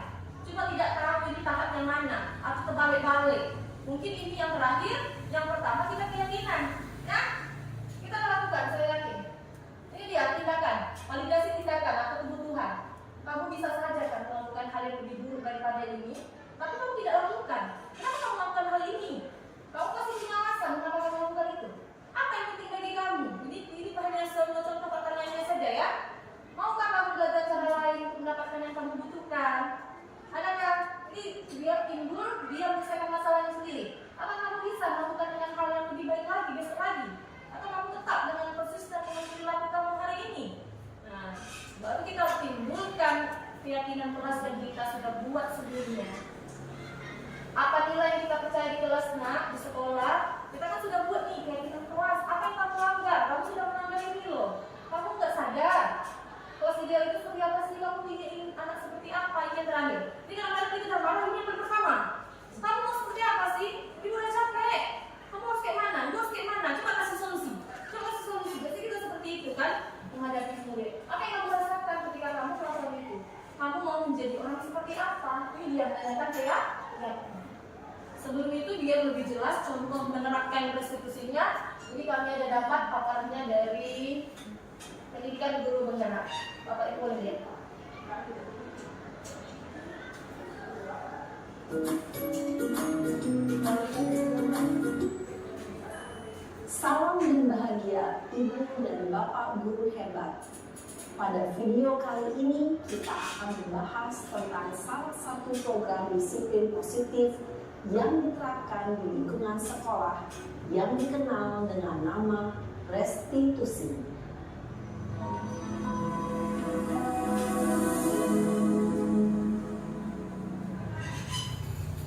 Cuma tidak tahu ini tahap yang mana atau terbalik-balik. Mungkin ini yang terakhir. Yang pertama kita keyakinan. Nah, kita lakukan, saya yakin. Ini dia tindakan, validasi tindakan atau kebutuhan. Kamu bisa saja kan melakukan hal yang lebih buruk daripada ini, tapi kamu tidak lakukan. Kenapa kamu melakukan hal ini? Kamu kasih penjelasan kenapa kamu melakukan itu. Apa yang penting bagi kamu? Ini hanya contoh-contoh pertanyaannya saja ya. Maukah kamu belajar cara lain untuk mendapatkan yang kamu butuhkan? Adakah ini biar timbul, dia menyelesaikan masalahnya sendiri? Atau kamu bisa melakukan dengan hal yang lebih baik lagi, besok lagi? Atau kamu tetap dengan konsisten dengan perilaku kamu hari ini? Nah, baru kita timbulkan keyakinan kelas yang kita sudah buat sebelumnya. Apa nilai yang kita percaya di kelas di sekolah? Kita kan sudah buat nih keyakinan kelas. Apa yang kamu langgar? Kamu sudah melanggar ini loh. Kamu nggak sadar. Kelas ideal itu seperti apa sih? Kamu ingin anak seperti apa? Ini yang terakhir. Ini kadang-kadang kita marah, ini yang pertama. Kamu mau seperti apa sih? Ibu udah capek. Kamu harus kayak mana? Ibu harus kayak mana? Coba kasih solusi. Coba kasih solusi. Berarti kita seperti itu kan menghadapi murid. Apa yang kamu rasakan ketika kamu melakukan itu? Kamu mau menjadi orang seperti apa? Ini dia menanyakan saya. Sebelum itu dia lebih jelas contoh menerapkan restitusinya. Jadi kami ada dapat paparnya dari pendidikan guru penggerak. Bapak Ibu boleh lihat. Salam dan bahagia Ibu dan Bapak guru hebat. Pada video kali ini kita akan membahas tentang salah satu program disiplin positif yang diterapkan di lingkungan sekolah yang dikenal dengan nama restitusi.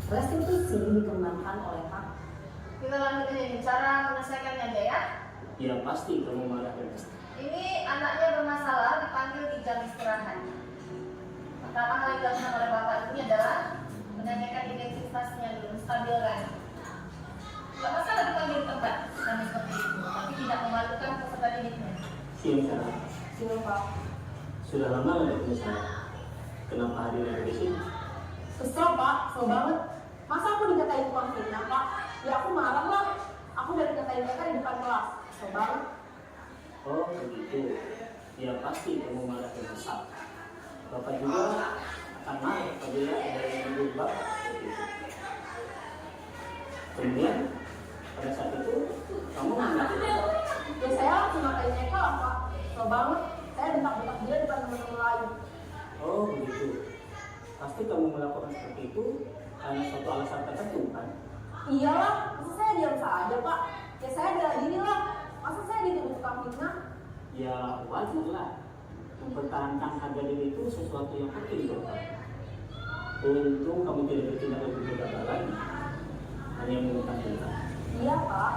Restitusi dikembangkan oleh Pak. Kita lanjut ini cara menyelesaikannya aja ya. Ya pasti kamu marah ya. Ini anaknya bermasalah dipanggil di jam istirahat. Pertama hal yang dilakukan oleh bapak ini adalah menanyakan identitasnya dulu, stabilkan. Tidak masalah dipanggil di tempat kami seperti itu, tapi tidak memalukan peserta didiknya. Iya, Siapa Pak? sudah lama nggak ketemu saya. Kenapa hadirnya di sini? Kesel Pak, kesel banget. Masa aku dikatain tukang fitnah Pak? Ya aku marah lah. Aku udah dikatain mereka di depan kelas. Kesel banget. Oh begitu. Ya pasti kamu marah dan kesal. Bapak juga akan marah apabila ada yang berubah seperti itu. Kemudian pada saat itu kamu mengaku Ya saya cuma kayak mereka lah Pak. Kesel banget. Saya bentak-bentak dia depan teman-teman lain. oh begitu. Pasti kamu melakukan seperti itu karena suatu alasan tertentu kan? Iyalah, saya diam saja Pak? Ya saya bela diri lah. Masa saya dituduh tukang fitnah? Ya wajar lah. Mempertahankan harga diri itu sesuatu yang penting buat kamu. Untung kamu tidak bertindak lebih gegabah lagi. Hanya mengutang kita. Iya Pak.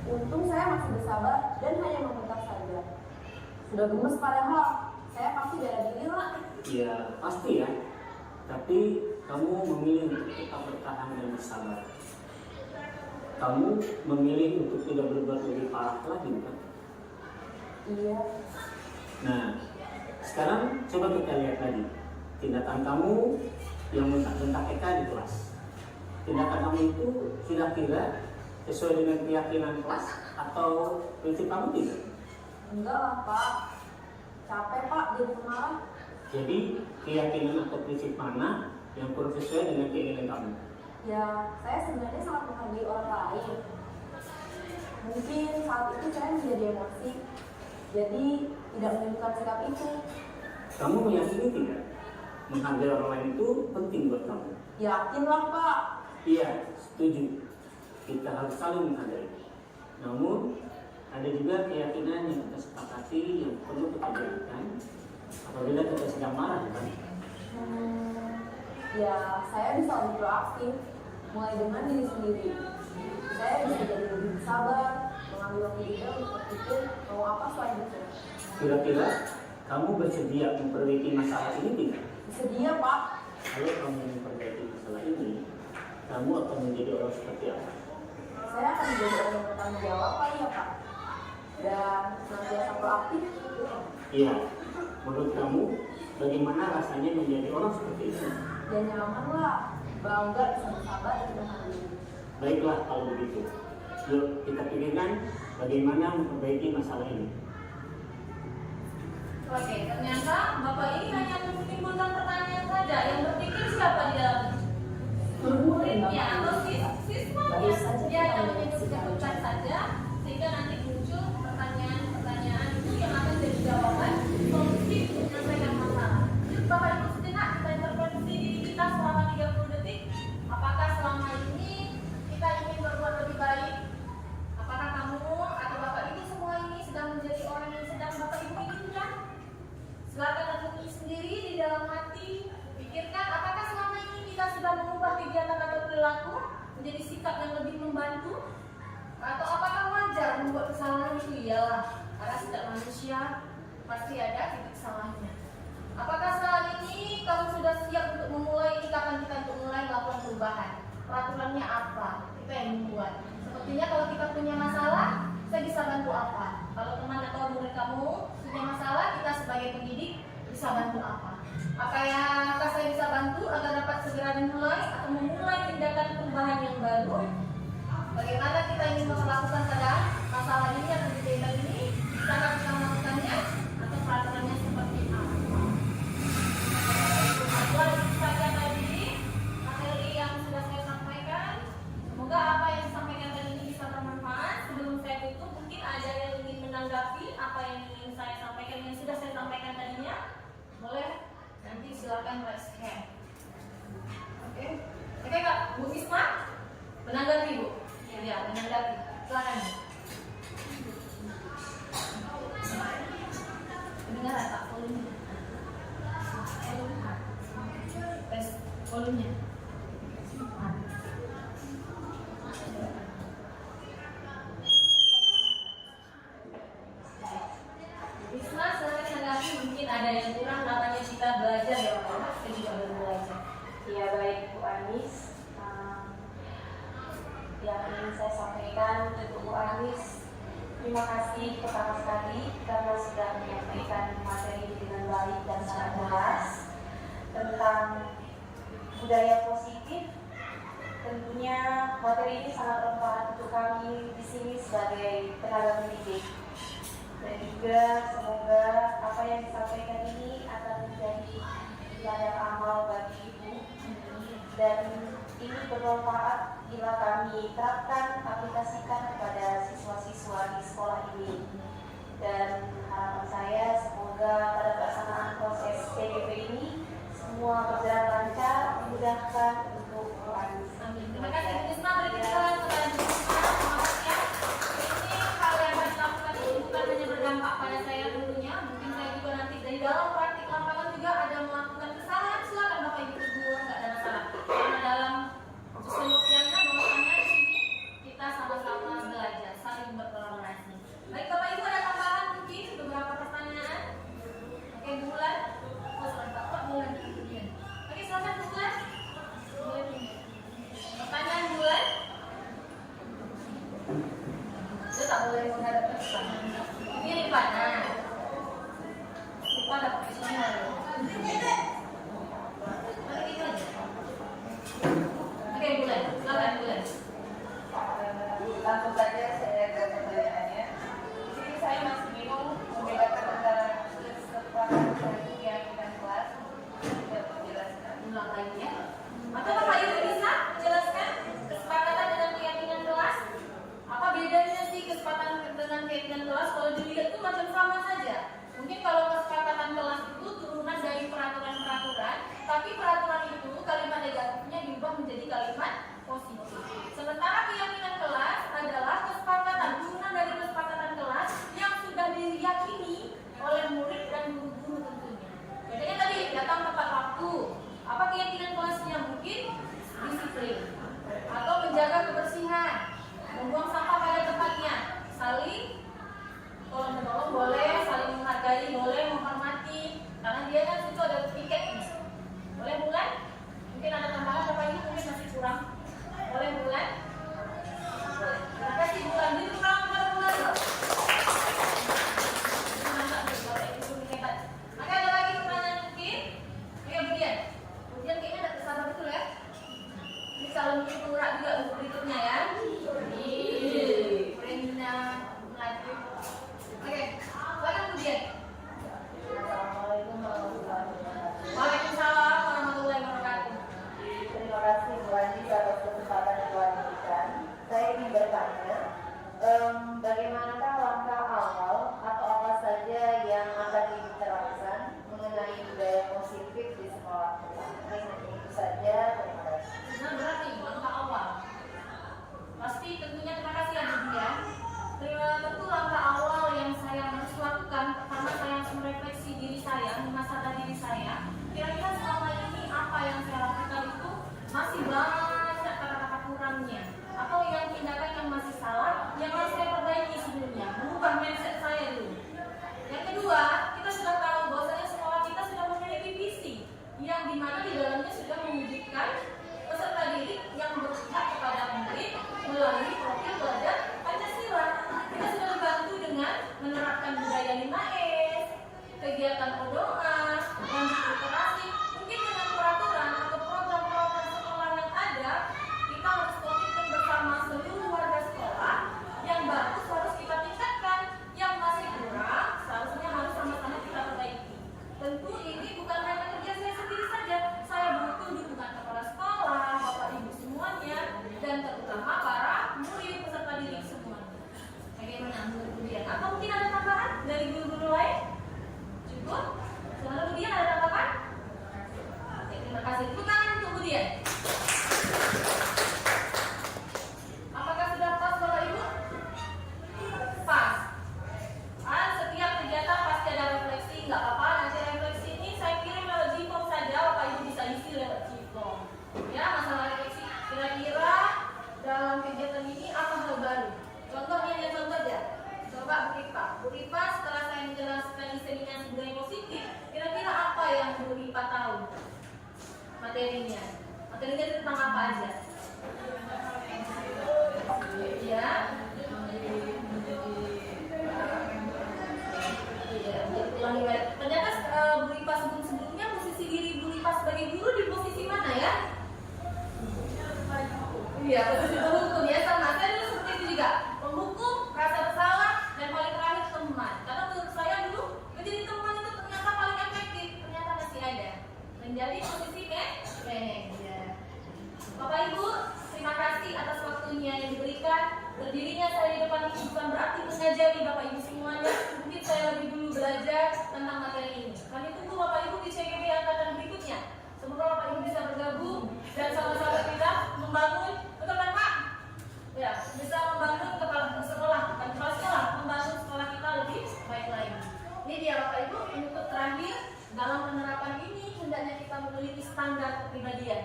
Untung saya masih bersabar dan hanya meminta saja. Sudah gemes padahal. Saya pasti bela diri lah. Ya pasti ya. Tapi kamu memilih untuk tetap bertahan dan bersabar. Kamu memilih untuk tidak berbuat lebih parah lagi, bukan? Iya. Nah, sekarang coba kita lihat lagi tindakan kamu yang bentak-bentak Eka di kelas. Tindakan kamu itu kira-kira sesuai dengan keyakinan kelas atau prinsip kamu tidak? Enggak lah Pak. Capek Pak jadi marah. Jadi keyakinan atau prinsip mana yang kurang sesuai dengan keinginan kamu? Ya, saya sebenarnya sangat menghargai orang lain. Mungkin saat itu saya menjadi emosi, jadi tidak menunjukkan sikap itu. Kamu meyakini tidak? Menghargai orang lain itu penting buat kamu. Yakinlah Pak. Iya, setuju. Kita harus saling menghargai. Namun, ada juga keyakinan yang kita sepakati yang perlu kita jalankan apabila kita sedang marah, kan? Ya, saya bisa lebih proaktif, mulai dengan diri sendiri. Saya bisa jadi lebih sabar, mengambil waktu juga untuk berpikir mau apa selain itu. Kira-kira kamu bersedia memperbaiki masalah ini tidak? Bersedia Pak. Kalau kamu memperbaiki masalah ini, kamu akan menjadi orang seperti apa? Saya akan menjadi orang yang bertanggung jawab kali ya Pak. Dan senantiasa proaktif. Iya, menurut kamu bagaimana rasanya menjadi orang seperti itu? Dan nyaman lah, bangga bisa bersabar dan menahan diri. Baiklah kalau begitu. Yuk kita pikirkan bagaimana memperbaiki masalah ini. Oke, ternyata Bapak ini hanya menimbulkan pertanyaan saja. Yang berpikir siapa di dalam muridnya atau siswanya? Dia hanya menyebutkan saja sehingga nanti muncul pertanyaan-pertanyaan itu yang akan jadi jawaban solusi untuk menyelesaikan masalah. Bapak Ibu sejenak kita intervensi diri kita selama 30 detik. Apakah selama ini kita ingin berbuat lebih baik? Apakah kamu atau Bapak Ibu semua ini sedang menjadi orang yang sedang Bapak Ibu inginkan? Silakan renungi sendiri di dalam hati. Pikirkan apakah selama ini kita sudah mengubah kegiatan atau perilaku menjadi sikap yang lebih membantu? Atau apakah wajar membuat kesalahan itu? Iyalah, karena setiap manusia pasti ada titik salahnya. Apakah saat ini kamu sudah siap untuk memulai? Ini kapan kita untuk mulai melakukan perubahan? Peraturannya apa? Kita yang membuat. Sepertinya kalau kita punya masalah, saya bisa bantu apa? Kalau teman atau murid kamu punya masalah, kita sebagai pendidik bisa bantu apa? Apakah saya bisa bantu agar dapat segera dimulai atau memulai tindakan perubahan yang baru? Bagaimana kita ingin melakukan pada masalah ini atau kejadian ini? Cara kita melakukannya atau peraturannya seperti apa? Itu saja tadi materi yang sudah saya sampaikan. Semoga apa yang disampaikan tadi ini bisa bermanfaat. Sebelum saya tutup, mungkin ada yang ingin menanggapi apa yang ingin saya sampaikan yang sudah saya sampaikan tadinya. Boleh? Nanti silakan raise hand. Oke, oke Kak, Bu Isma, menanggapi Bu. Ya, menanggapi. Silakan. Dengar Kak, volumenya. Tes volumenya. Isma, silakan menanggapi. Mungkin ada yang kurang, namanya kita belajar ya Pak. Kita juga baru belajar. Ya baik Bu Anis, yang ingin saya sampaikan untuk Bu Anis, terima kasih pertama sekali karena sudah menyampaikan materi dengan baik dan sangat jelas tentang budaya positif. Tentunya materi ini sangat bermanfaat untuk kami di sini sebagai tenaga pendidik. Dan juga semoga apa yang disampaikan ini akan menjadi ladang amal bagi Ibu, dan ini bermanfaat bila kami terapkan, aplikasikan kepada siswa-siswa di sekolah ini. Dan harapan saya semoga pada pelaksanaan proses PDP ini semua berjalan lancar, dimudahkan untuk Bu Anis. Amin. Terima kasih Bu Isma. Beri tepuk tangan boleh menghadap ke depan. Ini Rifana. Rifana profesional. Oke, Bulan. Silakan Bulan. Langsung saja saya ke pertanyaannya. Di sini saya masih bingung membedakan antara kesepakatan dan keyakinan kelas. Tidak menjelaskan. Ulang lagi ya. Atau Bapak Ibu bisa menjelaskan kesepakatan dengan keyakinan kelas? Apa bedanya sih kesepakatan dengan keyakinan kelas? Kalau dilihat itu macam sama saja. Mungkin kalau kesepakatan kelas itu turunan dari peraturan-peraturan, tapi peraturan itu kalimat negatifnya diubah menjadi kalimat positif. Sementara keyakinan kelas adalah kesepakatan turunan dari kesepakatan kelas yang sudah diyakini oleh murid dan guru-guru tentunya. Bedanya tadi datang tepat waktu. Apa keyakinan kelasnya? Mungkin disiplin atau menjaga kebersihan, membuang sampah pada tempatnya, saling tolong menolong boleh, saling menghargai boleh, menghormati, karena dia kan itu ada tiketnya. Boleh Bulan? Mungkin ada tambahan Bapak Ibu mungkin masih kurang. Boleh Bulan? Boleh. Terima kasih Bulan. Ini kurang pada Bulan loh. Mantap nih, Bapak Ibu hebat. Maka ada lagi pertanyaan mungkin? Ayo Budian. Budian kayaknya ada tersabar betul ya. Ini calon pura juga untuk berikutnya ya. Rena Melati. Oke, silakan Budian. Assalamualaikum warahmatullahi wabarakatuh. Waalaikumsalam warahmatullahi wabarakatuh. Terima kasih Bu Andi atas kesempatan yang telah diberikan. Saya ingin bertanya, bagaimanakah langkah awal atau apa saja yang akan diterapkan mengenai budaya positif di sekolah kita? Hanya itu saja. Terima kasih. Nah, berarti langkah awal. Pasti tentunya terima kasih ya Budian. Tentu langkah awal yang saya harus lakukan, pertama saya harus merefleksi diri saya, muhasabah diri saya. Kira-kira selama ini apa yang saya lakukan itu masih banyak kata-kata kurangnya, atau yang tindakan yang masih salah, yang harus saya perbaiki sebelumnya, mengubah mindset saya dulu. Yang kedua, kita sudah tahu bahwasanya sekolah kita sudah memiliki visi, yang dimana di dalamnya sudah mewujudkan peserta didik yang berpihak kepada murid melalui profil belajar Pancasila. Kita sudah dibantu dengan menerapkan budaya 5S, kegiatan ODOA, dan literasi. Mungkin dengan peraturan atau program-program sekolah yang ada, kita harus komitmen bersama seluruh warga sekolah. Yang bagus harus kita tingkatkan, yang masih kurang seharusnya harus sama-sama kita perbaiki. Tentu ini bukan hanya kerja saya sendiri saja, saya butuh dukungan kepala sekolah, bapak ibu semuanya, dan terutama para murid peserta didik semuanya. Bagaimana menurut Budian? Atau mungkin ada tambahan dari guru-guru lain? Cukup? Sebenarnya Budian ada tambahan? Oke, terima kasih. Tepuk tangan untuk Budian. Apakah sudah pas Bapak Ibu? Pas. Setiap kegiatan pasti ada refleksi, nggak apa-apa. Nanti refleksi ini saya kirim lewat Gform saja, Bapak Ibu bisa isi lewat Gform. Ya, masalah refleksi. Kira-kira dalam kegiatan ini apa hal baru? Contohnya ya, contoh ya. Coba Bu Rifa setelah saya menjelaskan insinyasi budaya positif, kira-kira apa yang Bu Rifa tahu materinya? Materinya itu tentang apa aja? Ya. Ternyata Bu Rifa sebelum-sebelumnya posisi diri Bu Rifa sebagai guru di posisi mana ya? Iya, posisi penghukum ya, sama. Saya dulu seperti itu juga. Penghukum, rasa bersalah, dan paling terakhir teman. Karena menurut saya dulu menjadi teman itu ternyata paling efektif. Ternyata masih ada. Menjadi posisi manajer. Bapak Ibu, terima kasih atas waktunya yang diberikan. Berdirinya saya di depan ini bukan berarti mengajari Bapak Ibu semuanya. Mungkin saya lebih dulu belajar tentang materi ini. Kami tunggu Bapak Ibu di CGB angkatan berikutnya. Semoga Bapak Ibu bisa bergabung dan sama-sama kita membangun, betul kan Pak? Ya, bisa membangun kepala sekolah, bukan kepala sekolah, membangun sekolah kita lebih baik lagi. Ini dia Bapak Ibu, penutup terakhir dalam penerapan ini hendaknya kita memiliki standar kepribadian.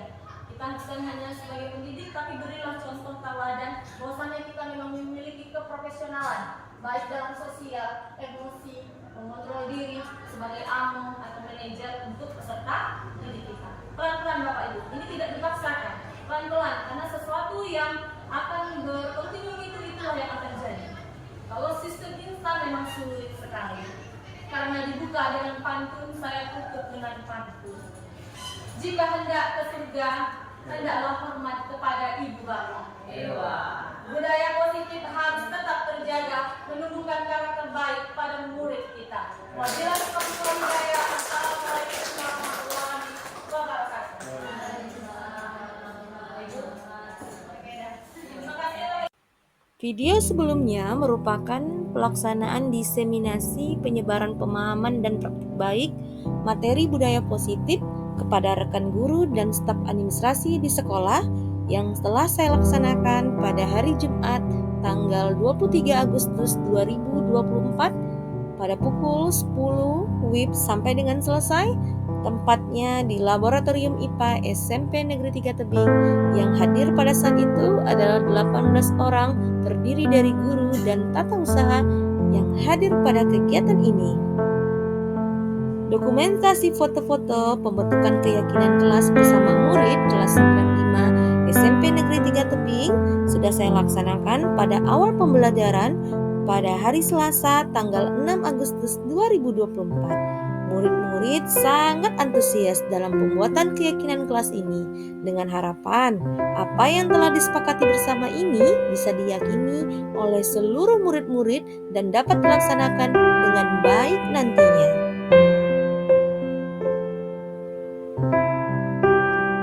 Kita bukan hanya sebagai pendidik, tapi berilah contoh teladan bahwasanya kita memang memiliki keprofesionalan, baik dalam sosial, emosi, mengontrol diri sebagai amo atau manajer untuk peserta didik kita. Pelan-pelan Bapak Ibu, ini tidak dipaksakan, pelan-pelan, karena sesuatu yang akan berkontinu itulah yang akan terjadi. Kalau dibuka dengan pantun, saya tutup dengan pantun. Jika hendak ke surga, hendaklah hormat kepada ibu bapak. Budaya positif harus tetap terjaga, menumbuhkan karakter baik pada murid kita. Wabillahi taufiq wal hidayah. Assalamualaikum warahmatullahi wabarakatuh. Terima kasih. Video sebelumnya merupakan pelaksanaan diseminasi penyebaran pemahaman dan praktik baik materi budaya positif kepada rekan guru dan staf administrasi di sekolah yang telah saya laksanakan pada hari Jumat tanggal 23 Agustus 2024 pada pukul 10 WIB sampai dengan selesai. Tempatnya di Laboratorium IPA SMP Negeri 3 Tebing. Yang hadir pada saat itu adalah 18 orang terdiri dari guru dan tata usaha yang hadir pada kegiatan ini. Dokumentasi foto-foto pembentukan keyakinan kelas bersama murid kelas 95 SMP Negeri 3 Tebing sudah saya laksanakan pada awal pembelajaran pada hari Selasa tanggal 6 Agustus 2024. Murid-murid sangat antusias dalam pembuatan keyakinan kelas ini dengan harapan apa yang telah disepakati bersama ini bisa diyakini oleh seluruh murid-murid dan dapat dilaksanakan dengan baik nantinya.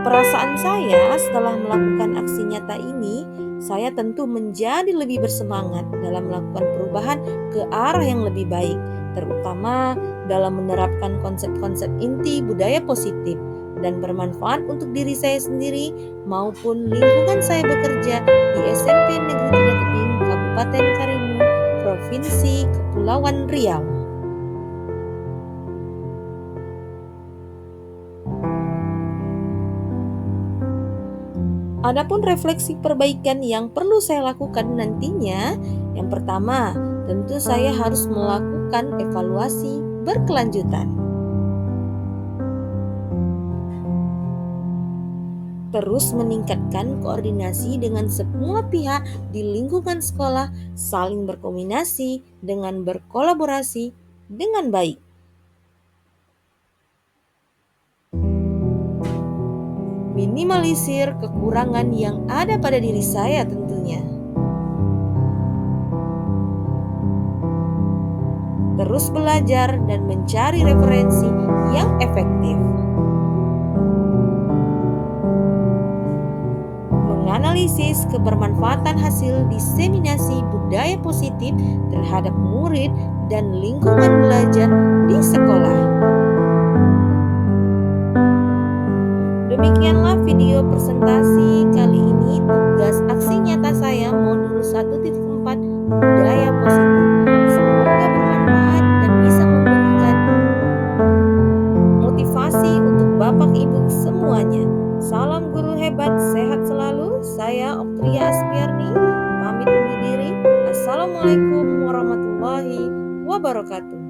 Perasaan saya setelah melakukan aksi nyata ini, saya tentu menjadi lebih bersemangat dalam melakukan perubahan ke arah yang lebih baik, terutama dalam menerapkan konsep-konsep inti budaya positif dan bermanfaat untuk diri saya sendiri maupun lingkungan saya bekerja di SMP Negeri 3 Tebing, Kabupaten Karimun, Provinsi Kepulauan Riau. Adapun refleksi perbaikan yang perlu saya lakukan nantinya, yang pertama, tentu saya harus melakukan evaluasi berkelanjutan. Terus meningkatkan koordinasi dengan semua pihak di lingkungan sekolah, saling berkoordinasi dengan berkolaborasi dengan baik. Minimalisir kekurangan yang ada pada diri saya tentunya. Terus belajar dan mencari referensi yang efektif. Menganalisis kebermanfaatan hasil diseminasi budaya positif terhadap murid dan lingkungan belajar di sekolah. Demikianlah video presentasi kali ini tugas aksi nyata saya modul 1.4 budaya positif. Semoga bermanfaat dan bisa memberikan motivasi untuk Bapak Ibu semuanya. Salam guru hebat, sehat selalu. Saya Oktria Aspiarni, pamit undur diri. Assalamualaikum warahmatullahi wabarakatuh.